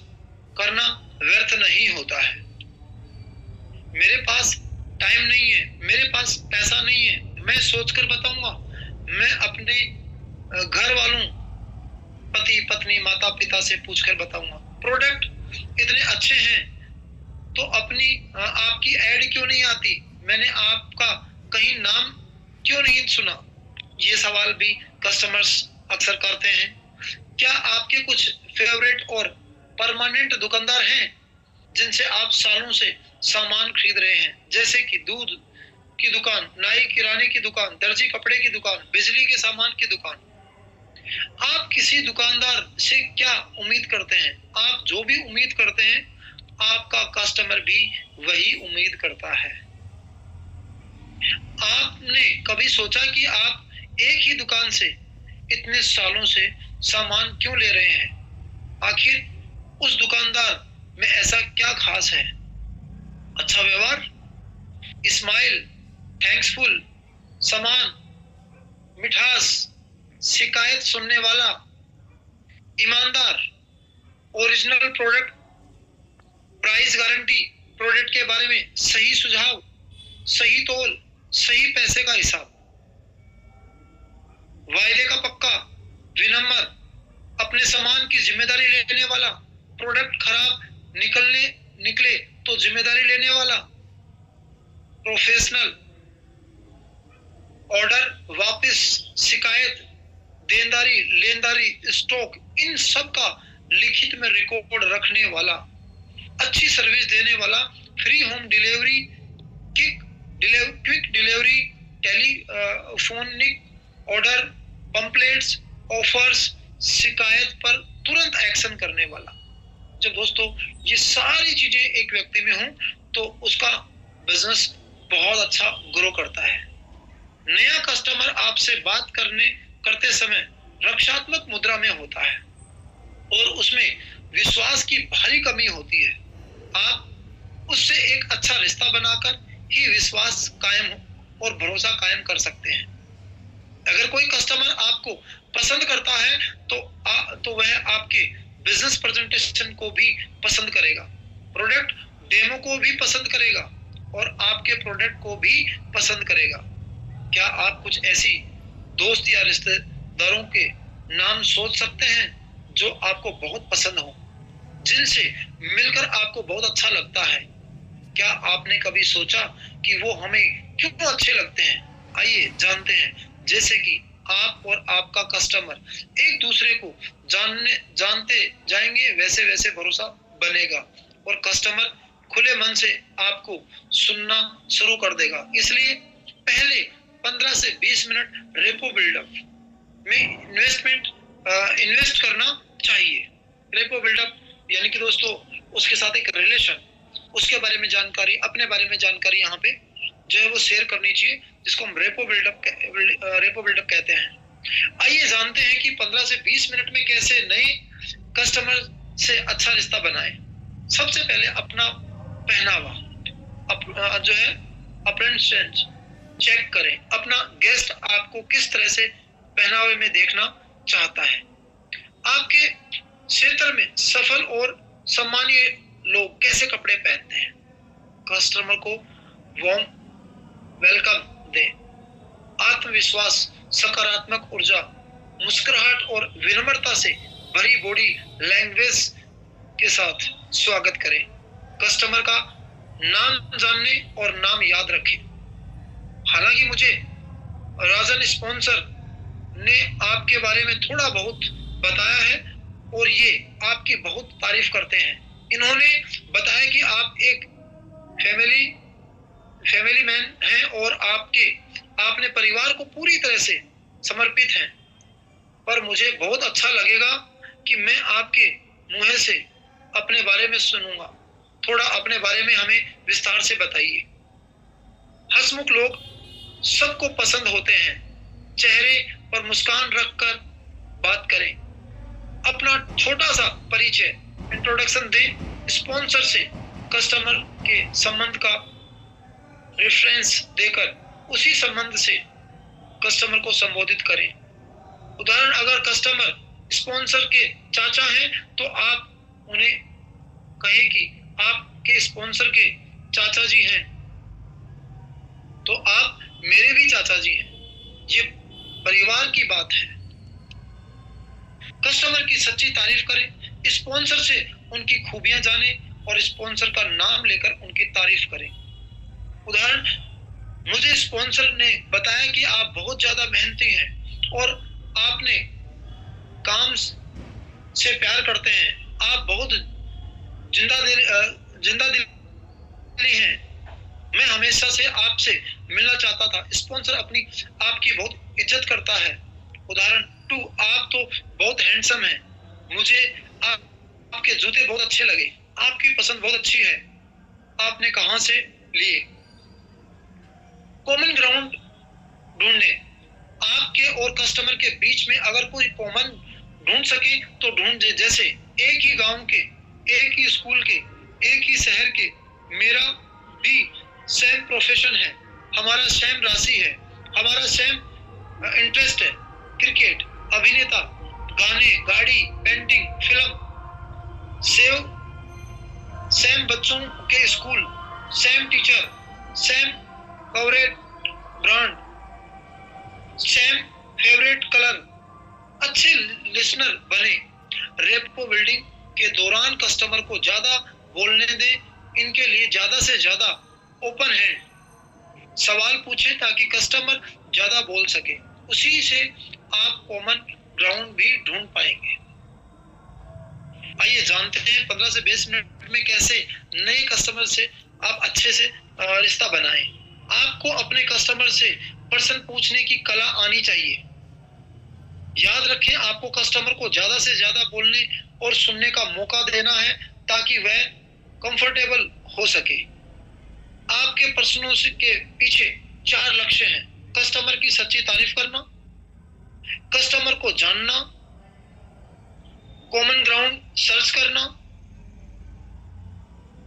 करना व्यर्थ नहीं होता है। मेरे पास टाइम नहीं है, मेरे पास पैसा नहीं है, मैं सोचकर बताऊंगा। मैं अपने घर वालों, पति पत्नी, माता पिता से पूछकर बताऊंगा। प्रोडक्ट इतने अच्छे हैं तो आपकी ऐड क्यों नहीं आती? मैंने आपका कहीं नाम क्यों नहीं सुना? ये सवाल भी कस्टमर्स अक्सर करते हैं। क्या आपके कुछ फेवरेट और परमानेंट दुकानदार हैं जिनसे आप सालों से सामान खरीद रहे हैं, जैसे कि दूध की दुकान, नाई किराने की दुकान, दर्जी कपड़े की दुकान, बिजली के सामान की दुकान? आप किसी दुकानदार से क्या उम्मीद करते हैं? आप जो भी उम्मीद करते हैं, आपका कस्टमर भी वही उम्मीद करता है। आपने कभी सोचा कि आप एक ही दुकान से इतने सालों से सामान क्यों ले रहे हैं? आखिर उस दुकानदार में ऐसा क्या खास है? अच्छा व्यवहार, स्माइल, थैंक्सफुल, सामान, मिठास, शिकायत सुनने वाला, ईमानदार, original product, price guarantee, product के बारे में सही सुझाव, सही तोल, सही पैसे का हिसाब, वायदे का पक्का, विनम्र, अपने सामान की जिम्मेदारी लेने वाला, प्रोडक्ट खराब निकले तो जिम्मेदारी लेने वाला, प्रोफेशनल, ऑर्डर वापस, शिकायत, देनदारी, लेनदारी, स्टॉक, इन सब का लिखित में रिकॉर्ड रखने वाला, अच्छी सर्विस देने वाला, free home delivery, quick delivery, telephonic order, pamphlets, offers, शिकायत पर तुरंत एक्शन करने वाला। जब दोस्तों ये सारी चीजें एक व्यक्ति में हों तो उसका बिजनेस बहुत अच्छा ग्रो करता है। नया कस्टमर आपसे बात करते समय रक्षात्मक मुद्रा में होता है और उसमें विश्वास की भारी कमी होती है। आप उससे एक अच्छा रिश्ता बनाकर ही विश्वास कायम और भरोसा कायम कर सकते हैं। अगर कोई कस्टमर आपको पसंद करता है तो वह आपके बिजनेस प्रेजेंटेशन को भी पसंद करेगा, प्रोडक्ट डेमो को भी पसंद करेगा और आपके प्रोडक्ट को भी पसंद करेगा। क्या आप कुछ ऐसी दोस्त या रिश्तेदारों के नाम सोच सकते हैं जो आपको बहुत पसंद हो, जिनसे मिलकर आपको बहुत अच्छा लगता है? क्या आपने कभी सोचा कि वो हमें क्यों अच्छे लगते हैं? आइए जानते हैं। जैसे कि आप और आपका कस्टमर एक दूसरे को जानते जाएंगे, वैसे वैसे भरोसा बनेगा और कस्टमर खुले मन से आपको सुनना शुरू कर देगा। इसलिए पहले 15 से 20 मिनट रेपो बिल्डअप में इन्वेस्ट करना चाहिए। रेपो बिल्डअप यानी कि दोस्तों उसके साथ एक रिलेशन, उसके बारे में जानकारी, अपने बारे में जानकारी यहाँ पे जो है वो शेयर करनी चाहिए, जिसको हम रेपो बिल्डअप कहते हैं। आइए जानते हैं कि 15 से 20 मिनट में कैसे नए कस्टमर से अच्छा रिश्ता बनाएं। सबसे पहले अपना पहनावा जो है अपीयरेंस चेक करें। अपना गेस्ट आपको किस तरह से पहनावे में देखना चाहता है। आपके क्षेत्र में सफल और सम्मानीय लोग कैसे कपड़े पहनते हैं? कस्टमर को वार्म वेलकम दें। आत्मविश्वास, सकारात्मक ऊर्जा, मुस्कुराहट और विनम्रता से भरी बॉडी लैंग्वेज के साथ स्वागत करें। कस्टमर का नाम जानने और नाम याद रखें। हालांकि मुझे राजन स्पॉन्सर ने आपके बारे में थोड़ा बहुत बताया है और ये आपकी बहुत तारीफ करते हैं। इन्होंने बताया कि आप एक फैमिली मैन हैं और आपने परिवार को पूरी तरह से समर्पित हैं। पर मुझे बहुत अच्छा लगेगा कि मैं आपके मुंह से अपने बारे में सुनूंगा। थोड़ा अपने बारे में हमें विस्तार से बताइए। हंसमुख लोग सबको पसंद होते हैं। चेहरे पर मुस्कान रखकर बात करें। अपना छोटा सा परिचय, इंट्रोडक्शन दें। स्पॉन्सर से कस्टमर के संबंध का रेफरेंस देकर उसी संबंध से कस्टमर को संबोधित करें। उदाहरण, अगर कस्टमर स्पॉन्सर के चाचा हैं तो आप उन्हें कहें कि आपके स्पॉन्सर के चाचा जी हैं तो आप मेरे भी चाचा जी हैं। ये परिवार की बात है। कस्टमर की सच्ची तारीफ करें। स्पॉन्सर से उनकी खूबियां जानें और स्पॉन्सर का नाम लेकर उनकी तारीफ करें। उदाहरण, मुझे स्पॉन्सर ने बताया कि आप बहुत ज़्यादा मेहनती हैं और आपने काम से प्यार करते हैं, आप बहुत जिंदा दिली हैं। मैं हमेशा से आपसे मिलना चाहता था। स्पॉन्सर अपनी आपकी बहुत इज्जत करता है। उदाहरण 2, आप तो बहुत हैंडसम हैं। मुझे आपके जूते बहुत अच्छे लगे। आपकी पसंद बहुत अच्छी है। आपने कहाँ से लिए? कॉमन ग्राउंड ढूंढने। आपके और कस्टमर के बीच में अगर कोई कॉमन ढूंढ सके तो ढूंढ। जैसे एक ही गांव के, एक ही स्कूल के, एक ही शहर के। मेरा भी सेम प्रोफेशन है, हमारा सेम राशि है, हमारा सेम इंटरेस्ट है। क्रिकेट, अभिनेता, गाने, गाड़ी, पेंटिंग, फिल्म। सेम बच्चों के school, same teacher, same favourite brand, same favourite colour. अच्छे लिसनर बने। रेपको बिल्डिंग के दौरान कस्टमर को ज्यादा बोलने दें। इनके लिए ज्यादा से ज्यादा ओपन हैंड सवाल पूछें ताकि कस्टमर ज्यादा बोल सके। उसी से आप कॉमन ग्राउंड भी ढूंढ पाएंगे। आइए जानते हैं 15 से 20 मिनट में कैसे नए कस्टमर से आप अच्छे से रिश्ता बनाएं। आपको अपने कस्टमर से प्रश्न पूछने की कला आनी चाहिए। याद रखें, आपको कस्टमर को ज्यादा से ज्यादा बोलने और सुनने का मौका देना है ताकि वह कंफर्टेबल हो सके। आपके प्रश्नों के पीछे 4 लक्ष्य हैं। कस्टमर की सच्ची तारीफ करना, कस्टमर को जानना, कॉमन ग्राउंड सर्च करना,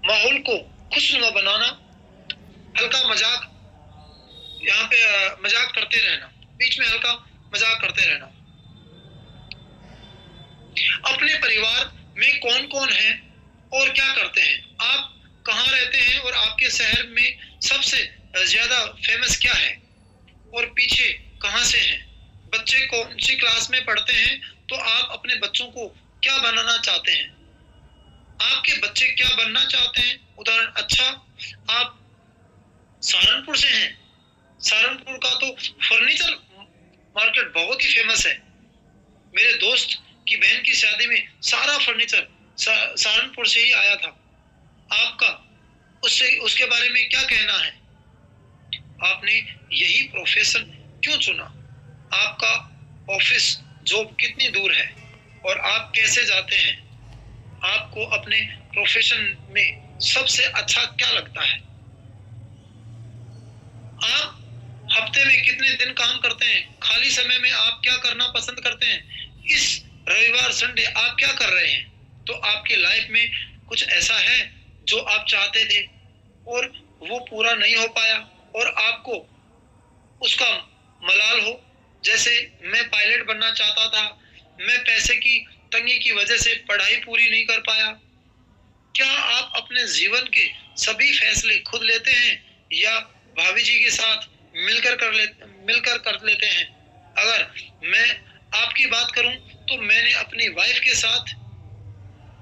माहौल को खुशनुमा बनाना, हल्का मजाक, यहाँ पे मजाक करते रहना, बीच में हल्का मजाक करते रहना। अपने परिवार में कौन कौन है और क्या करते हैं? आप कहाँ रहते हैं और आपके शहर में सबसे ज्यादा फेमस क्या है और पीछे कहाँ से हैं? बच्चे कौन सी क्लास में पढ़ते हैं तो आप अपने बच्चों को क्या बनाना चाहते हैं? आपके बच्चे क्या बनना चाहते हैं? उदाहरण, अच्छा आप सहारनपुर से हैं। सहारनपुर का तो फर्नीचर मार्केट बहुत ही फेमस है। मेरे दोस्त की बहन की शादी में सारा फर्नीचर सहारनपुर से ही आया था। आपका उसके बारे में क्या कहना है? आपने यही प्रोफेशन क्यों चुना? आपका ऑफिस जॉब कितनी दूर है और आप कैसे जाते हैं? आपको अपने प्रोफेशन में सबसे अच्छा क्या लगता है? आप हफ्ते में कितने दिन काम करते हैं? खाली समय में आप क्या करना पसंद करते हैं? इस रविवार संडे आप क्या कर रहे हैं? तो आपके लाइफ में कुछ ऐसा है जो आप चाहते थे और वो पूरा नहीं हो पाया और आपको उसका मलाल हो। जैसे मैं पायलट बनना चाहता था, मैं पैसे की तंगी की वजह से पढ़ाई पूरी नहीं कर पाया। क्या आप अपने जीवन के सभी फैसले खुद लेते हैं या भाभी जी के साथ मिलकर कर लेते हैं? अगर मैं आपकी बात करूं तो मैंने अपनी वाइफ के साथ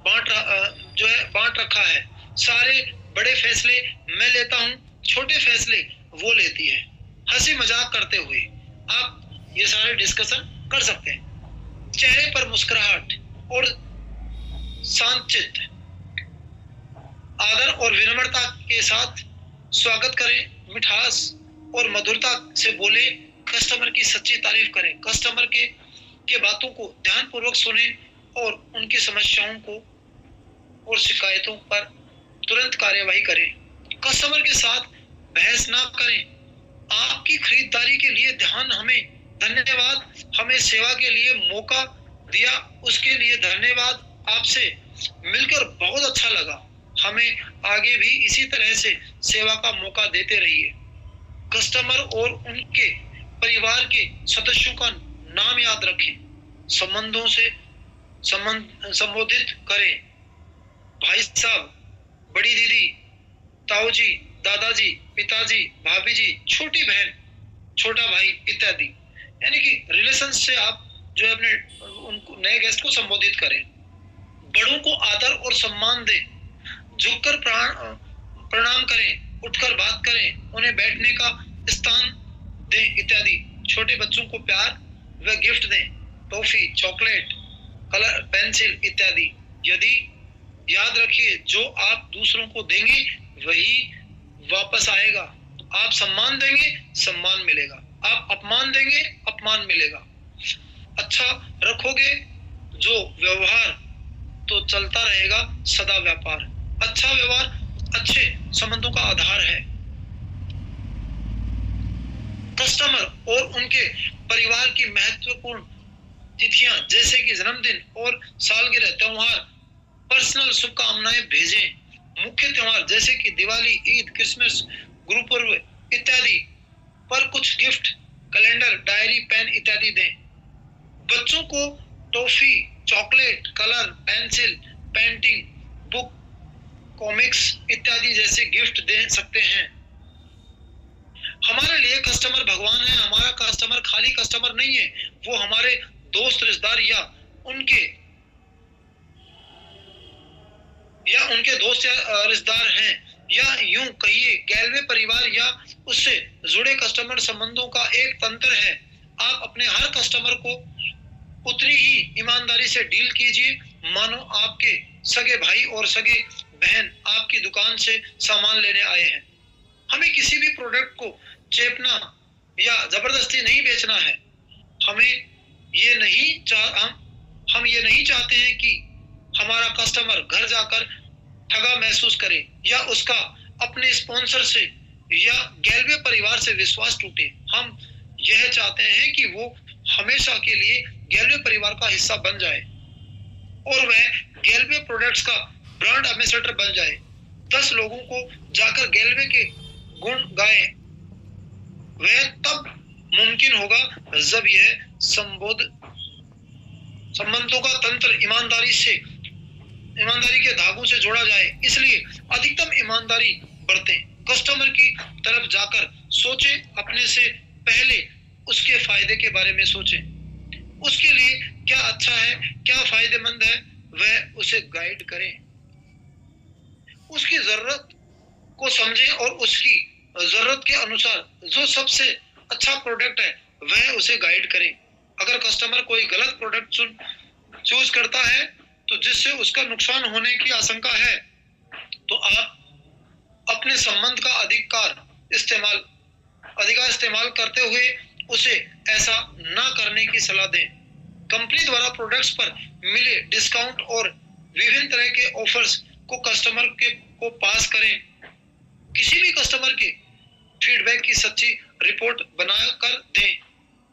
बांट रखा है। सारे बड़े फैसले मैं लेता हूं, छोटे फैसले वो लेती है। हंसी मजाक करते हुए आप ये सारे डिस्कशन कर सकते हैं। चेहरे पर मुस्कुराहट और शांत चित्त, आदर और विनम्रता के साथ स्वागत करें। मिठास और मधुरता से बोले। कस्टमर की सच्ची तारीफ करें। कस्टमर के बातों को ध्यानपूर्वक सुने और उनकी समस्याओं को और शिकायतों पर तुरंत कार्यवाही करें। कस्टमर के साथ बहस ना करें। आपकी खरीदारी के लिए धन्यवाद। हमें सेवा के लिए मौका दिया उसके लिए धन्यवाद। आपसे मिलकर बहुत अच्छा लगा। हमें आगे भी इसी तरह से सेवा का मौका देते रहिए। कस्टमर और उनके परिवार के सदस्यों का नाम याद रखें। संबंधों से संबोधित करें। भाई साहब, बड़ी दीदी, ताऊ जी, दादाजी, पिताजी, भाभी जी, छोटी बहन, छोटा भाई इत्यादि। यानी कि रिलेशन से आप जो है अपने उनको नए गेस्ट को संबोधित करें। बड़ों को आदर और सम्मान दें। झुककर प्रणाम करें, उठकर बात करें, उन्हें बैठने का स्थान दें इत्यादि। छोटे बच्चों को प्यार व गिफ्ट दें, टॉफी, चॉकलेट, कलर पेंसिल इत्यादि। यदि याद रखिए, जो आप दूसरों को देंगे वही वापस आएगा। आप सम्मान देंगे, सम्मान मिलेगा। आप अपमान देंगे, अपमान मिलेगा। अच्छा रखोगे जो व्यवहार तो चलता रहेगा सदा व्यापार। अच्छा व्यवहार अच्छे संबंधों का आधार है। कस्टमर और उनके परिवार की महत्वपूर्ण तिथियां जैसे कि जन्मदिन और सालगिरह, त्योहार, पर्सनल शुभकामनाएं भेजें। मुख्य त्योहार जैसे कि दिवाली, ईद, क्रिसमस, गुरुपर्व इत्यादि पर कुछ गिफ्ट, कैलेंडर, डायरी, पेन इत्यादि दें। बच्चों को toffee, chocolate, colour pencil, painting, book, comics इत्यादि जैसे गिफ्ट दे सकते हैं। हमारे लिए कस्टमर भगवान है। हमारा कस्टमर खाली कस्टमर नहीं है, वो हमारे दोस्त, रिश्तेदार या उनके दोस्त या रिश्तेदार हैं, या यूं कहिए गैलवे परिवार या उससे जुड़े कस्टमर संबंधों का एक तंत्र है। आप अपने हर कस्टमर को उतनी ही ईमानदारी से डील कीजिए मानो आपके सगे भाई और सगे बहन आपकी दुकान से सामान लेने आए हैं। हमें किसी भी प्रोडक्ट को चेपना या जबरदस्ती नहीं बेचना है। हम ये नहीं चाहते हैं कि हमारा कस्टमर घर जाकर ठगा महसूस करे या उसका अपने स्पॉन्सर से या गैलवे परिवार से विश्वास टूटे। हम यह चाहते हैं कि वो हमेशा के लिए गैलवे परिवार का हिस्सा बन जाए और वह गैलवे प्रोडक्ट्स का ब्रांड एम्बेसडर बन जाए। 10 लोगों को जाकर गैलवे के गुण गाए। वह तब मुमकिन होगा जब यह संबंधों का तंत्र ईमानदारी के धागों से जोड़ा जाए। इसलिए अधिकतम ईमानदारी बरतें। कस्टमर की तरफ जाकर सोचें, अपने से पहले उसके फायदे के बारे में सोचें। उसके लिए क्या अच्छा है, क्या फायदेमंद है, वह उसे गाइड करें। उसकी जरूरत को समझें और उसकी जरूरत के अनुसार जो सबसे अच्छा प्रोडक्ट है वह उसे गाइड करें। अगर कस्टमर कोई गलत प्रोडक्ट चूज करता है तो जिससे उसका नुकसान होने की आशंका है, तो आप अपने संबंध का अधिकार इस्तेमाल करते हुए उसे ऐसा ना करने की सलाह दें। कंपनी द्वारा प्रोडक्ट्स पर मिले डिस्काउंट और विभिन्न तरह के ऑफर्स को कस्टमर को पास करें। किसी भी कस्टमर के फीडबैक की सच्ची रिपोर्ट बनाकर दें।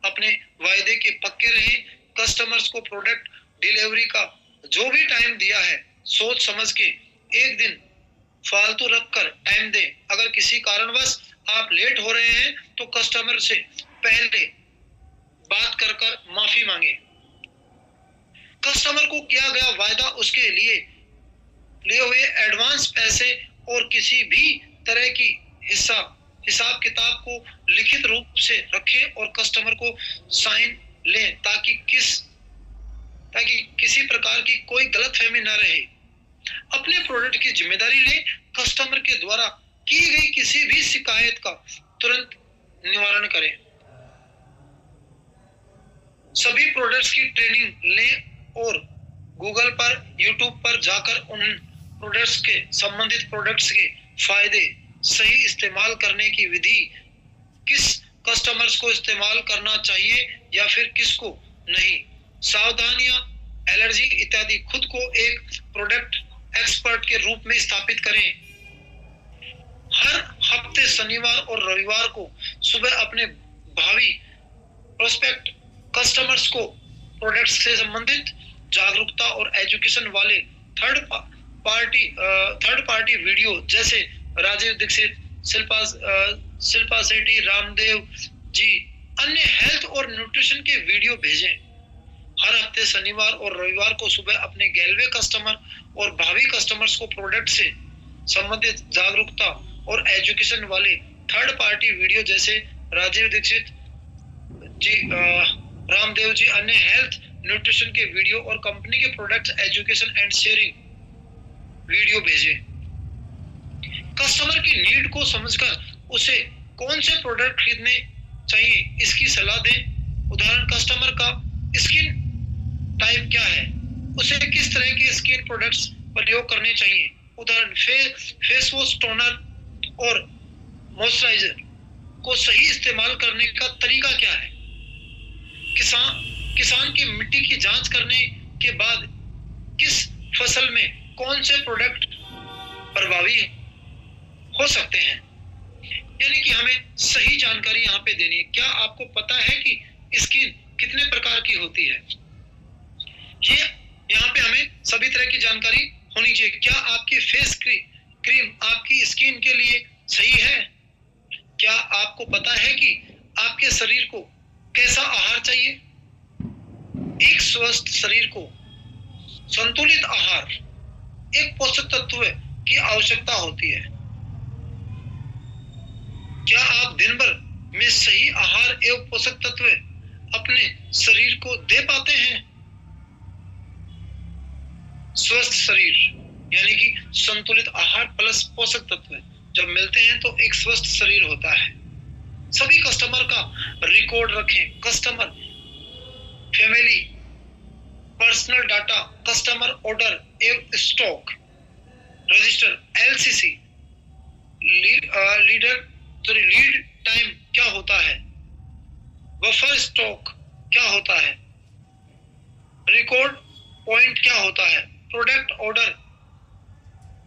अपने वायदे के पक्के रहें। कस्टमर्स को प्रोडक्ट डिलीवरी का जो भी टाइम दिया है सोच समझ के एक दिन फालतू रखकर टाइम दें। अगर किसी कारणवश आप लेट हो रहे हैं तो कस्टमर से पहले बात कर माफी मांगे। कस्टमर को किया गया वायदा, उसके लिए हुए एडवांस पैसे और किसी भी तरह की हिसाब किताब को लिखित रूप से रखें और कस्टमर को साइन लें ताकि किसी प्रकार की कोई गलतफहमी न रहे। अपने प्रोडक्ट की जिम्मेदारी लें। कस्टमर के द्वारा की गई किसी भी शिकायत का तुरंत निवारण करें। सभी प्रोडक्ट्स की ट्रेनिंग लें और गूगल पर, यूट्यूब पर जाकर उन प्रोडक्ट्स के संबंधित प्रोडक्ट्स के फायदे, सही इस्तेमाल करने की विधि, किस कस्टमर्स को इस्तेमाल करना चाहिए या फिर किसको नहीं, सावधानियां, एलर्जी इत्यादि, खुद को एक प्रोडक्ट एक्सपर्ट के रूप में स्थापित करें। हर हफ्ते शनिवार और रविवार को सुबह अपने भावी प्रोस्पेक्ट कस्टमर्स को प्रोडक्ट्स से संबंधित जागरूकता और एजुकेशन वाले थर्ड पार्टी वीडियो जैसे राजीव दीक्षित, शिल्पा शेट्टी, रामदेव जी, अन्य हेल्थ और न्यूट्रिशन के वीडियो भेजें। हर हफ्ते शनिवार और रविवार को सुबह अपने गैलवे कस्टमर और भावी कस्टमर्स को प्रोडक्ट से संबंधित जागरूकता और एजुकेशन वाले थर्ड पार्टी वीडियो जैसे राजीव दीक्षित जी, रामदेव जी, अन्य हेल्थ न्यूट्रिशन के वीडियो और कंपनी के products education and sharing video भेजें। कस्टमर की नीड को समझकर उसे कौन से प्रोडक्ट खरीदने चाहिए इसकी सलाह दें। उदाहरण, कस्टमर का स्किन टाइप क्या है, उसे किस तरह के स्किन प्रोडक्ट्स प्रयोग करने चाहिए। उदाहरण, फेस वॉश, टोनर और मॉइस्चराइजर को सही इस्तेमाल करने का तरीका क्या है। किसान की मिट्टी की जांच करने के बाद किस फसल में कौन से प्रोडक्ट प्रभावी हो सकते हैं। यानी कि हमें सही जानकारी यहाँ पे देनी है। क्या आपको पता है कि स्किन कितने प्रकार की होती है। ये यहाँ पे हमें सभी तरह की जानकारी होनी चाहिए। क्या आपकी फेस क्रीम आपकी स्किन के लिए सही है। क्या आपको पता है कि आपके शरीर को कैसा आहार चाहिए। एक स्वस्थ शरीर को संतुलित आहार, एक पोषक तत्व की आवश्यकता होती है। क्या आप दिन भर में सही आहार एवं पोषक तत्व अपने शरीर को दे पाते हैं। स्वस्थ शरीर यानी कि संतुलित आहार प्लस पोषक तत्व जब मिलते हैं तो एक स्वस्थ शरीर होता है। सभी कस्टमर का रिकॉर्ड रखें। Customer family, personal data, customer order एवं stock register, LCC, lead time क्या होता है, बफर स्टॉक क्या होता है, रिकॉर्ड पॉइंट क्या होता है, प्रोडक्ट ऑर्डर,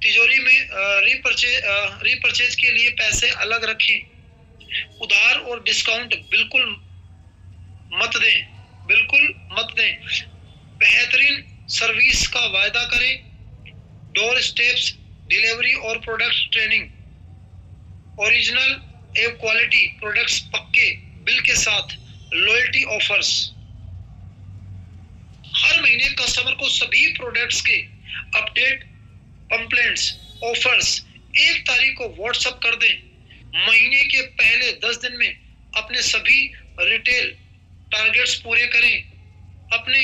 तिजोरी में रीपरचेज के लिए पैसे अलग रखें। उधार और डिस्काउंट बिल्कुल मत दें। बेहतरीन सर्विस का वायदा करें। डोर स्टेप्स डिलीवरी और प्रोडक्ट ट्रेनिंग, ओरिजिनल एवं क्वालिटी प्रोडक्ट्स पक्के बिल के साथ, लॉयल्टी ऑफर्स। हर महीने कस्टमर को सभी प्रोडक्ट्स के अपडेट, कंप्लेंट्स, ऑफर्स 1 तारीख को व्हाट्सएप कर दें। महीने के पहले 10 दिन में अपने सभी रिटेल टारगेट्स पूरे करें। अपने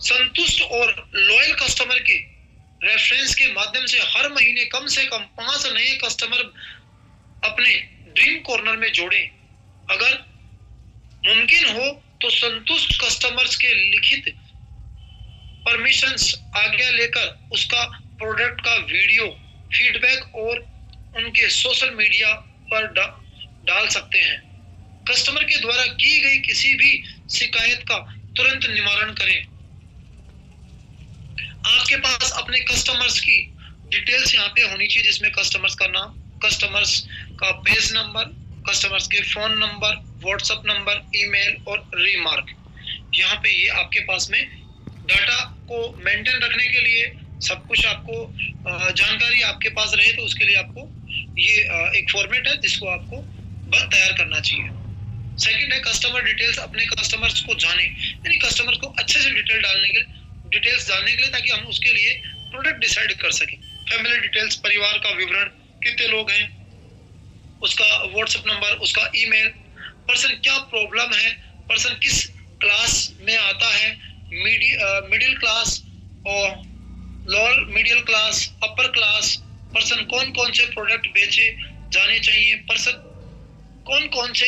संतुष्ट और लॉयल कस्टमर के रेफरेंस के माध्यम से हर महीने कम से कम 5 नए कस्टमर अपने ड्रीम कॉर्नर में जोड़ें। अगर मुमकिन हो तो संतुष्ट कस्टमर्स के लिखित परमिशंस आज्ञा लेकर उसका प्रोडक्ट का वीडियो फीडबैक और उनके सोशल मीडिया पर डाल सकते हैं। कस्टमर के द्वारा की गई किसी भी शिकायत का तुरंत निवारण करें। आपके पास अपने कस्टमर्स की डिटेल्स यहाँ पे होनी चाहिए, जिसमें कस्टमर्स का नाम, कस्टमर्स का पेज नंबर, कस्टमर्स के phone number, WhatsApp number, email और रिमार्क। यहाँ पे ये आपके पास में डाटा को मेंटेन रखने के लिए सब कुछ आपको जानकारी आपके पास रहे, तो उसके लिए आपको ये एक फॉर्मेट है जिसको आपको बस तैयार करना चाहिए। सेकंड है कस्टमर डिटेल्स। अपने कस्टमर्स को जाने, यानी कस्टमर को अच्छे से डिटेल्स जानने के लिए, ताकि हम उसके लिए प्रोडक्ट डिसाइड कर सकें। फैमिली डिटेल्स, परिवार का विवरण, कितने लोग हैं, उसका व्हाट्सएप नंबर, उसका ईमेल, पर्सन क्या प्रॉब्लम है, पर्सन किस क्लास में आता है, मिडिल क्लास और lower middle class, upper class, person कौन कौन से प्रोडक्ट बेचे जाने चाहिए, पर्सन कौन कौन से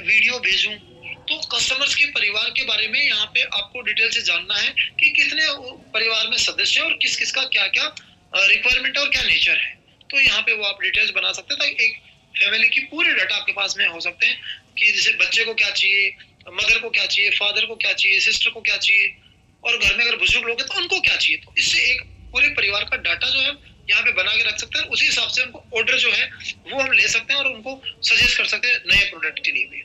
वीडियो भेजूं। तो कस्टमर्स के परिवार के बारे में यहाँ पे आपको डिटेल से जानना है कि कितने परिवार में सदस्य हैं और किस किस का क्या क्या रिक्वायरमेंट है और क्या नेचर है। तो यहाँ पे वो आप डिटेल्स बना सकते हैं, ताकि एक फैमिली की पूरे डाटा आपके पास में हो सकते हैं कि जैसे बच्चे को क्या चाहिए, मदर को क्या चाहिए, फादर को क्या चाहिए, सिस्टर को क्या चाहिए, और घर में अगर बुजुर्ग लोग हैं तो उनको क्या चाहिए। तो इससे एक पूरे परिवार का डाटा जो है यहाँ पे बना के रख सकते हैं। उसी हिसाब से उनको ऑर्डर जो है वो हम ले सकते हैं और उनको सजेस्ट कर सकते हैं नए प्रोडक्ट के लिए भी।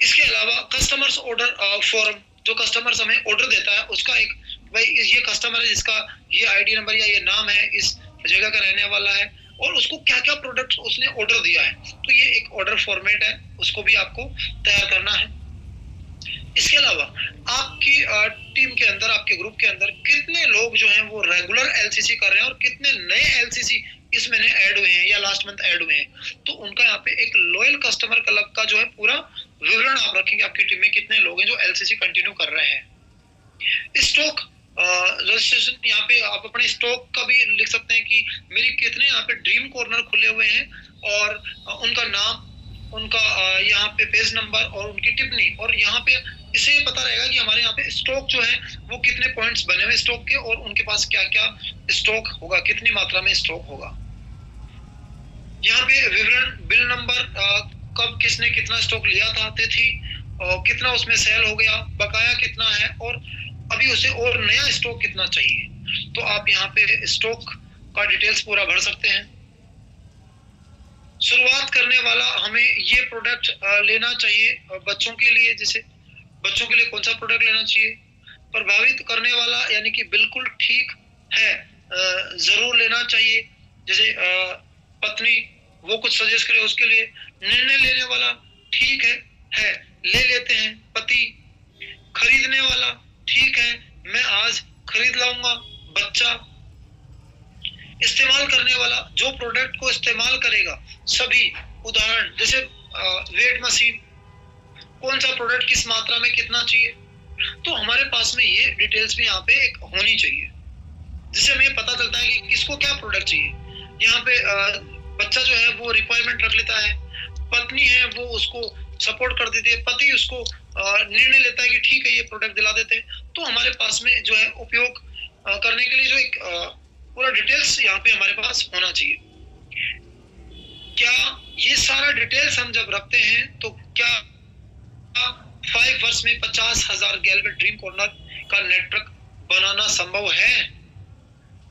इसके अलावा कस्टमर्स ऑर्डर फॉर्म, जो कस्टमर्स हमें ऑर्डर देता है उसका एक, भाई ये कस्टमर है जिसका ये आईडी नंबर या ये नाम है, इस जगह का रहने वाला है और उसको क्या क्या प्रोडक्ट उसने ऑर्डर दिया है, तो ये एक ऑर्डर फॉर्मेट है, उसको भी आपको तैयार करना है। इसके अलावा आपकी टीम के अंदर, आपके ग्रुप के अंदर कितने लोग जो हैं वो रेगुलर LCC कर रहे हैं और कितने नए LCC इस महीने ऐड हुए हैं या लास्ट मंथ ऐड हुए हैं, तो उनका यहाँ पे एक लॉयल कस्टमर क्लब का जो है पूरा विवरण आप रखेंगे। आपकी टीम में कितने लोग हैं जो LCC कंटिन्यू कर रहे हैं। स्टॉक रजिस्ट्रेशन यहाँ पे आप अपने स्टॉक का भी लिख सकते हैं कि मेरी कितने यहाँ पे ड्रीम कॉर्नर खुले हुए हैं और उनका नाम, उनका यहाँ पे पेज नंबर और उनकी टिप्पणी, और यहाँ पे इससे पता रहेगा कि हमारे यहाँ पे स्टॉक जो है वो कितने पॉइंट्स बने हुए स्टॉक के और उनके पास क्या क्या स्टॉक होगा, कितनी मात्रा में स्टॉक होगा। यहाँ पे विवरण, बिल नंबर, कब किसने कितना स्टॉक लिया था, तिथि, और कितना उसमें सेल हो गया, बकाया कितना है और अभी उसे और नया स्टॉक कितना चाहिए। तो आप यहाँ पे स्टॉक का डिटेल्स पूरा भर सकते हैं। शुरुआत करने वाला हमें ये प्रोडक्ट लेना चाहिए बच्चों के लिए, जैसे बच्चों के लिए कौन सा प्रोडक्ट लेना चाहिए। प्रभावित करने वाला यानी कि बिल्कुल ठीक है, जरूर लेना चाहिए, जैसे पत्नी वो कुछ सजेस्ट करे उसके लिए। निर्णय लेने वाला ठीक है ले लेते हैं। पति, खरीदने वाला ठीक है मैं आज खरीद लाऊंगा। बच्चा, इस्तेमाल करने वाला जो प्रोडक्ट को इस्तेमाल करेगा सभी, उदाहरण जैसे वेट मशीन, कौन सा प्रोडक्ट किस मात्रा में कितना चाहिए। तो हमारे पास में ये डिटेल्स भी यहाँ पे एक होनी चाहिए, जिससे हमें पता चलता है कि किसको क्या प्रोडक्ट चाहिए। यहाँ पे बच्चा जो है वो रिक्वायरमेंट रख लेता है, पत्नी है वो उसको सपोर्ट कर देती है, पति उसको निर्णय लेता है कि ठीक है ये प्रोडक्ट दिला देते हैं। तो हमारे पास में जो है उपयोग करने के लिए जो एक पूरा डिटेल्स यहाँ पे हमारे पास होना चाहिए। क्या ये सारा डिटेल्स हम जब रखते हैं तो क्या 5 वर्ष में 50,000 गैल्वे ड्रीम कॉर्नर का नेटवर्क बनाना संभव है?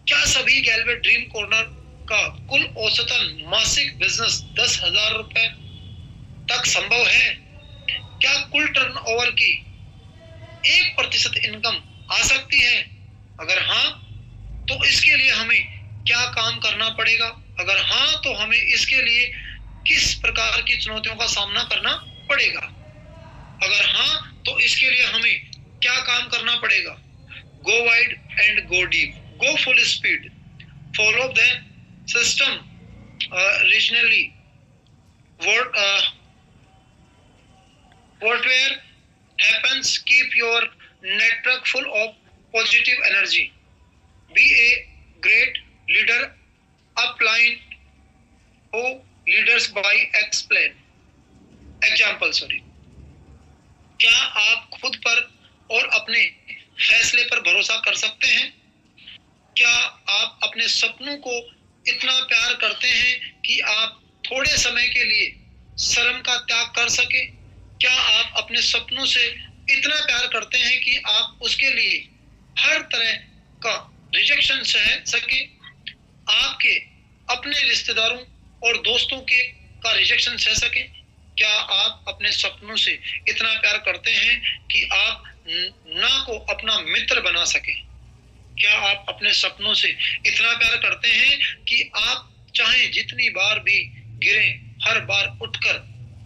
क्या सभी गैल्वे ड्रीम कॉर्नर का कुल औसतन मासिक बिजनेस 10,000 रुपए तक संभव है? क्या कुल टर्नओवर की 1% इनकम आ सकती है? अगर हाँ तो इसके लिए हमें क्या काम करना पड़ेगा? अगर हाँ तो हमें इसके लिए किस प्रकार की चुनौतियों का सामना करना पड़ेगा? अगर हाँ तो इसके लिए हमें क्या काम करना पड़ेगा? Go wide and go deep, go full speed, follow the system regionally, whatever happens, keep your network full of positive energy, be a great leader, upline who leaders by example. क्या आप खुद पर और अपने फैसले पर भरोसा कर सकते हैं? क्या आप अपने सपनों को इतना प्यार करते हैं कि आप थोड़े समय के लिए शर्म का त्याग कर सके? क्या आप अपने सपनों से इतना प्यार करते हैं कि आप उसके लिए हर तरह का रिजेक्शन सह सके? आपके अपने रिश्तेदारों और दोस्तों के का रिजेक्शन सह सके? क्या आप अपने सपनों से इतना प्यार करते हैं कि आप ना को अपना मित्र बना सके? क्या आप अपने सपनों से इतना प्यार करते हैं कि आप चाहे जितनी बार भी गिरें, हर बार उठकर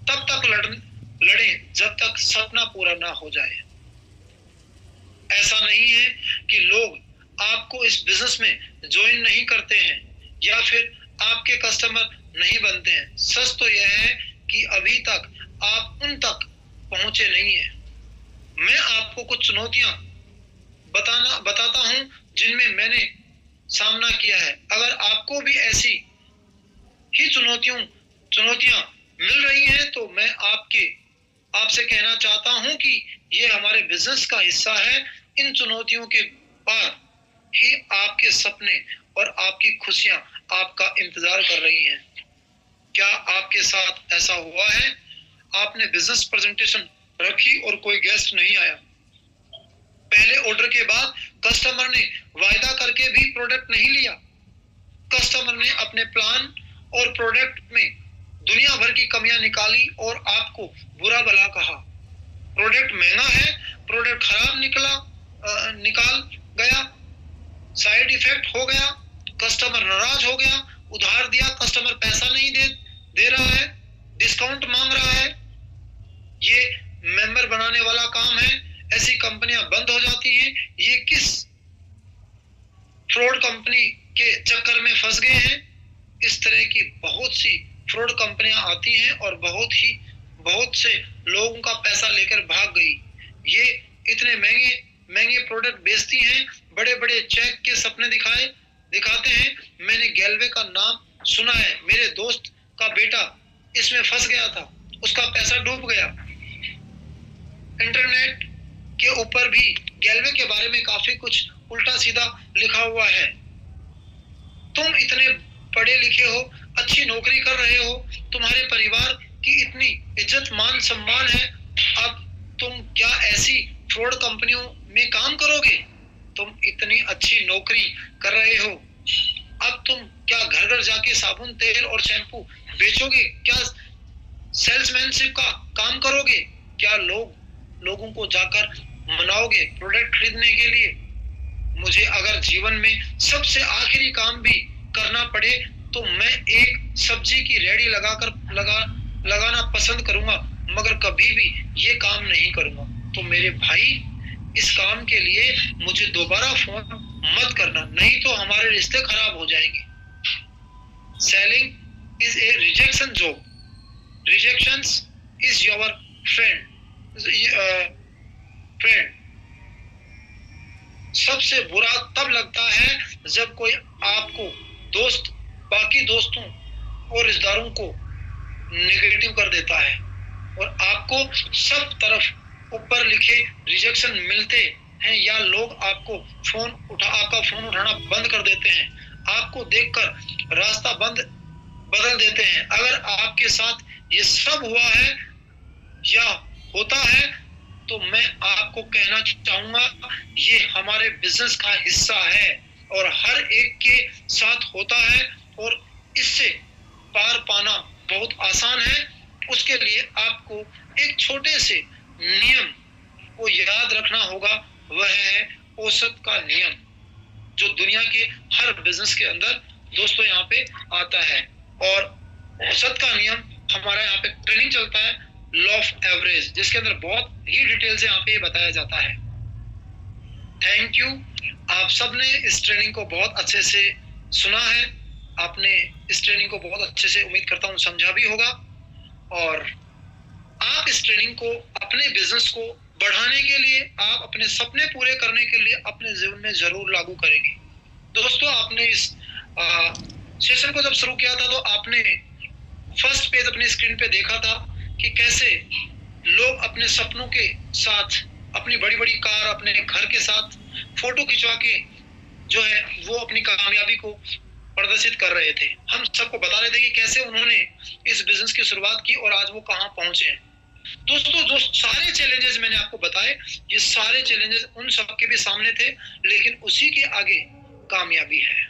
तब तक लड़ें जब तक सपना पूरा ना हो जाए? ऐसा नहीं है कि लोग आपको इस बिजनेस में ज्वाइन नहीं करते हैं या फिर आपके कस्टमर नहीं बनते हैं। सच तो यह है कि अभी तक आप उन तक पहुंचे नहीं हैं। मैं आपको कुछ चुनौतियां बताता हूं जिनमें मैंने सामना किया है। अगर आपको भी ऐसी ही चुनौतियां मिल रही हैं तो मैं आपसे कहना चाहता हूं कि ये हमारे बिजनेस का हिस्सा है। इन चुनौतियों के बाद ही आपके सपने और आपकी खुशियां आपका इंतजार कर रही हैं। क्या आपके साथ ऐसा हुआ है? आपने बिजनेस प्रेजेंटेशन रखी और कोई गेस्ट नहीं आया। पहले ऑर्डर के बाद कस्टमर ने वायदा करके भी प्रोडक्ट नहीं लिया। कस्टमर ने अपने प्लान और प्रोडक्ट में दुनिया भर की कमियां निकाली और आपको बुरा भला कहा। प्रोडक्ट महंगा है, प्रोडक्ट खराब निकाल गया, साइड इफेक्ट हो गया, कस्टमर नाराज हो गया, उधार दिया, कस्टमर पैसा नहीं दे रहा है, डिस्काउंट मांग रहा है। ये मेंबर बनाने वाला काम है। ऐसी कंपनियां बंद हो जाती हैं। ये किस फ्रॉड कंपनी के चक्कर में फंस गए हैं? इस तरह की बहुत सी फ्रॉड कंपनियां आती हैं और बहुत से लोगों का पैसा लेकर भाग गई। ये इतने महंगे महंगे प्रोडक्ट बेचती हैं, बड़े बड़े चेक के सपने दिखाते हैं। मैंने गैलवे का नाम सुना है, मेरे दोस्त का बेटा इसमें फंस गया था, उसका पैसा डूब गया। इंटरनेट के ऊपर भी गैलवे के बारे में काफी कुछ उल्टा सीधा लिखा हुआ है। तुम इतने पढ़े लिखे हो, अच्छी नौकरी कर रहे हो, तुम्हारे परिवार की इतनी इज्जत मान सम्मान है, अब तुम क्या ऐसी फ्रॉड कंपनियों में काम करोगे? तुम इतनी अच्छी नौकरी कर रहे हो, अब तुम क्या घर घर जाके साबुन तेल और शैम्पू बेचोगे? क्या सेल्समैनशिप का काम करोगे? क्या लोगों को जाकर मनाओगे प्रोडक्ट खरीदने के लिए? मुझे अगर जीवन में सबसे आखिरी काम भी करना पड़े तो मैं एक सब्जी की रेहड़ी लगाना पसंद करूंगा, मगर कभी भी ये काम नहीं करूंगा। तो मेरे भाई, इस काम के लिए मुझे दोबारा फोन मत करना, नहीं तो हमारे रिश्ते खराब हो जाएंगे। Selling is a rejection job, rejections is your friend. सबसे बुरा तब लगता है जब कोई आपको बाकी दोस्तों और रिश्तेदारों को नेगेटिव कर देता है और आपको सब तरफ ऊपर लिखे रिजेक्शन मिलते हैं, या लोग आपका फोन उठाना बंद कर देते हैं, आपको देखकर रास्ता बदल देते हैं। अगर आपके साथ ये सब हुआ है या होता है तो मैं आपको कहना चाहूंगा, ये हमारे बिजनेस का हिस्सा है और हर एक के साथ होता है और इससे पार पाना बहुत आसान है। उसके लिए आपको एक छोटे से नियम को याद रखना होगा, वह है औसत का नियम, जो दुनिया के हर बिजनेस के अंदर दोस्तों यहाँ पे आता है। और औसत का नियम हमारा यहाँ पे ट्रेनिंग चलता है, लॉ ऑफ एवरेज, जिसके अंदर बहुत ही डिटेल से यहाँ पे बताया जाता है। थैंक यू, आप सबने इस ट्रेनिंग को बहुत अच्छे से सुना है, आपने इस ट्रेनिंग को बहुत अच्छे से, उम्मीद करता हूँ, समझा भी होगा, और आप इस ट्रेनिंग को अपने बिजनेस को बढ़ाने के लिए, आप अपने सपने पूरे करने के लिए अपने जीवन में जरूर लागू करेंगे। दोस्तों, आपने इस सेशन को जब शुरू किया था तो आपने फर्स्ट पेज अपनी स्क्रीन पे देखा था कि कैसे लोग अपने सपनों के साथ, अपनी बड़ी बड़ी कार, अपने घर के साथ फोटो खिंचवा के जो है वो अपनी कामयाबी को प्रदर्शित कर रहे थे। हम सबको बता रहे थे कि कैसे उन्होंने इस बिजनेस की शुरुआत की और आज वो कहाँ पहुंचे हैं। दोस्तों, जो सारे चैलेंजेस मैंने आपको बताए, ये सारे चैलेंजेस उन सबके भी सामने थे, लेकिन उसी के आगे कामयाबी है।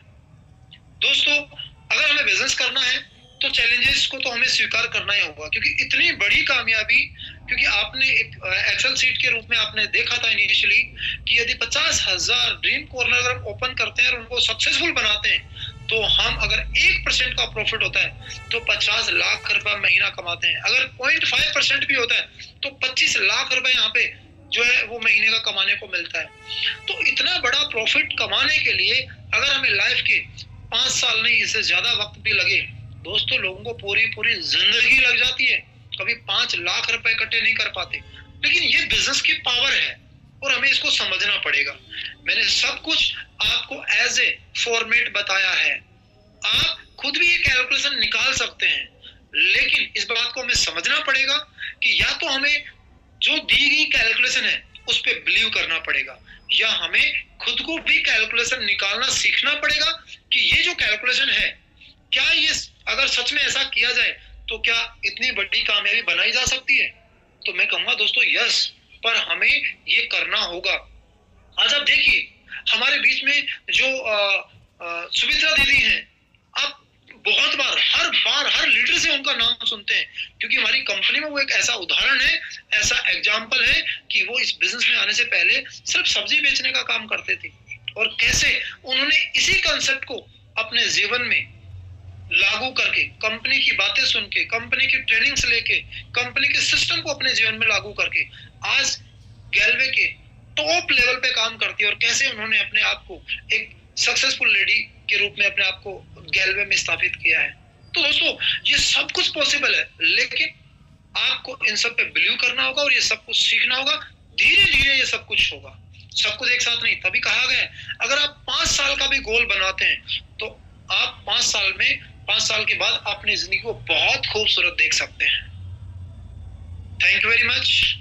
दोस्तों, अगर हमें बिजनेस करना है तो चैलेंजेस को तो हमें स्वीकार करना ही होगा, क्योंकि इतनी बड़ी कामयाबी, क्योंकि आपने एक एक्सेल शीट के रूप में आपने देखा था इनिशियली कि यदि 50,000 ड्रीम कॉर्नर अगर ओपन करते हैं और उनको सक्सेसफुल बनाते हैं, तो हम अगर 1% का प्रॉफिट होता है तो 50 लाख रुपए महीना कमाते हैं। अगर 0.5% भी होता है तो 25 लाख रुपए यहाँ पे जो है वो महीने का कमाने को मिलता है। तो इतना बड़ा प्रॉफिट कमाने के लिए अगर हमें लाइफ के 5 साल नहीं, इससे ज्यादा वक्त भी लगे, दोस्तों, लोगों को पूरी जिंदगी लग जाती है, कभी 5 लाख रुपए इकट्ठे नहीं कर पाते। लेकिन ये बिजनेस की पावर है और हमें इसको समझना पड़ेगा। मैंने सब कुछ आपको एज ए फॉर्मेट बताया है, आप खुद भी ये कैलकुलेशन निकाल सकते हैं, लेकिन इस बात को हमें समझना पड़ेगा कि या तो हमें जो दी गई कैलकुलेशन है उस पर बिलीव करना पड़ेगा, या हमें खुद को भी कैलकुलेशन निकालना सीखना पड़ेगा कि ये जो कैलकुलेशन है, क्या ये अगर सच में ऐसा किया जाए तो क्या इतनी बड़ी कामयाबी बनाई जा सकती है? तो मैं कहूंगा दोस्तों, यस, पर हमें ये करना होगा। आज आप देखिए, हमारे बीच में जो सुमित्रा दीदी हैं, आप बहुत बार हर लीडर से उनका नाम सुनते हैं, क्योंकि हमारी कंपनी में वो एक ऐसा उदाहरण है, ऐसा एग्जाम्पल है कि वो इस बिजनेस में आने से पहले सिर्फ सब्जी बेचने का काम करते थे, और कैसे उन्होंने इसी कंसेप्ट को अपने जीवन में लागू करके, कंपनी की बातें सुन के, कंपनी की ट्रेनिंग्स लेके, कंपनी के सिस्टम को अपने जीवन में लागू करके आज गैलवे के टॉप लेवल पे काम करती है, और कैसे उन्होंने अपने आप को एक सक्सेसफुल लेडी के रूप में अपने आप को गैलवे में स्थापित किया है। तो दोस्तों, ये सब कुछ पॉसिबल है, लेकिन आपको इन सब पे बिलीव करना होगा और ये सब कुछ सीखना होगा। धीरे धीरे ये सब कुछ होगा। सब कुछ एक साथ नहीं। तभी कहा गया है अगर आप 5 साल का भी गोल बनाते हैं तो आप 5 साल के बाद अपनी जिंदगी को बहुत खूबसूरत देख सकते हैं। Thank you very much.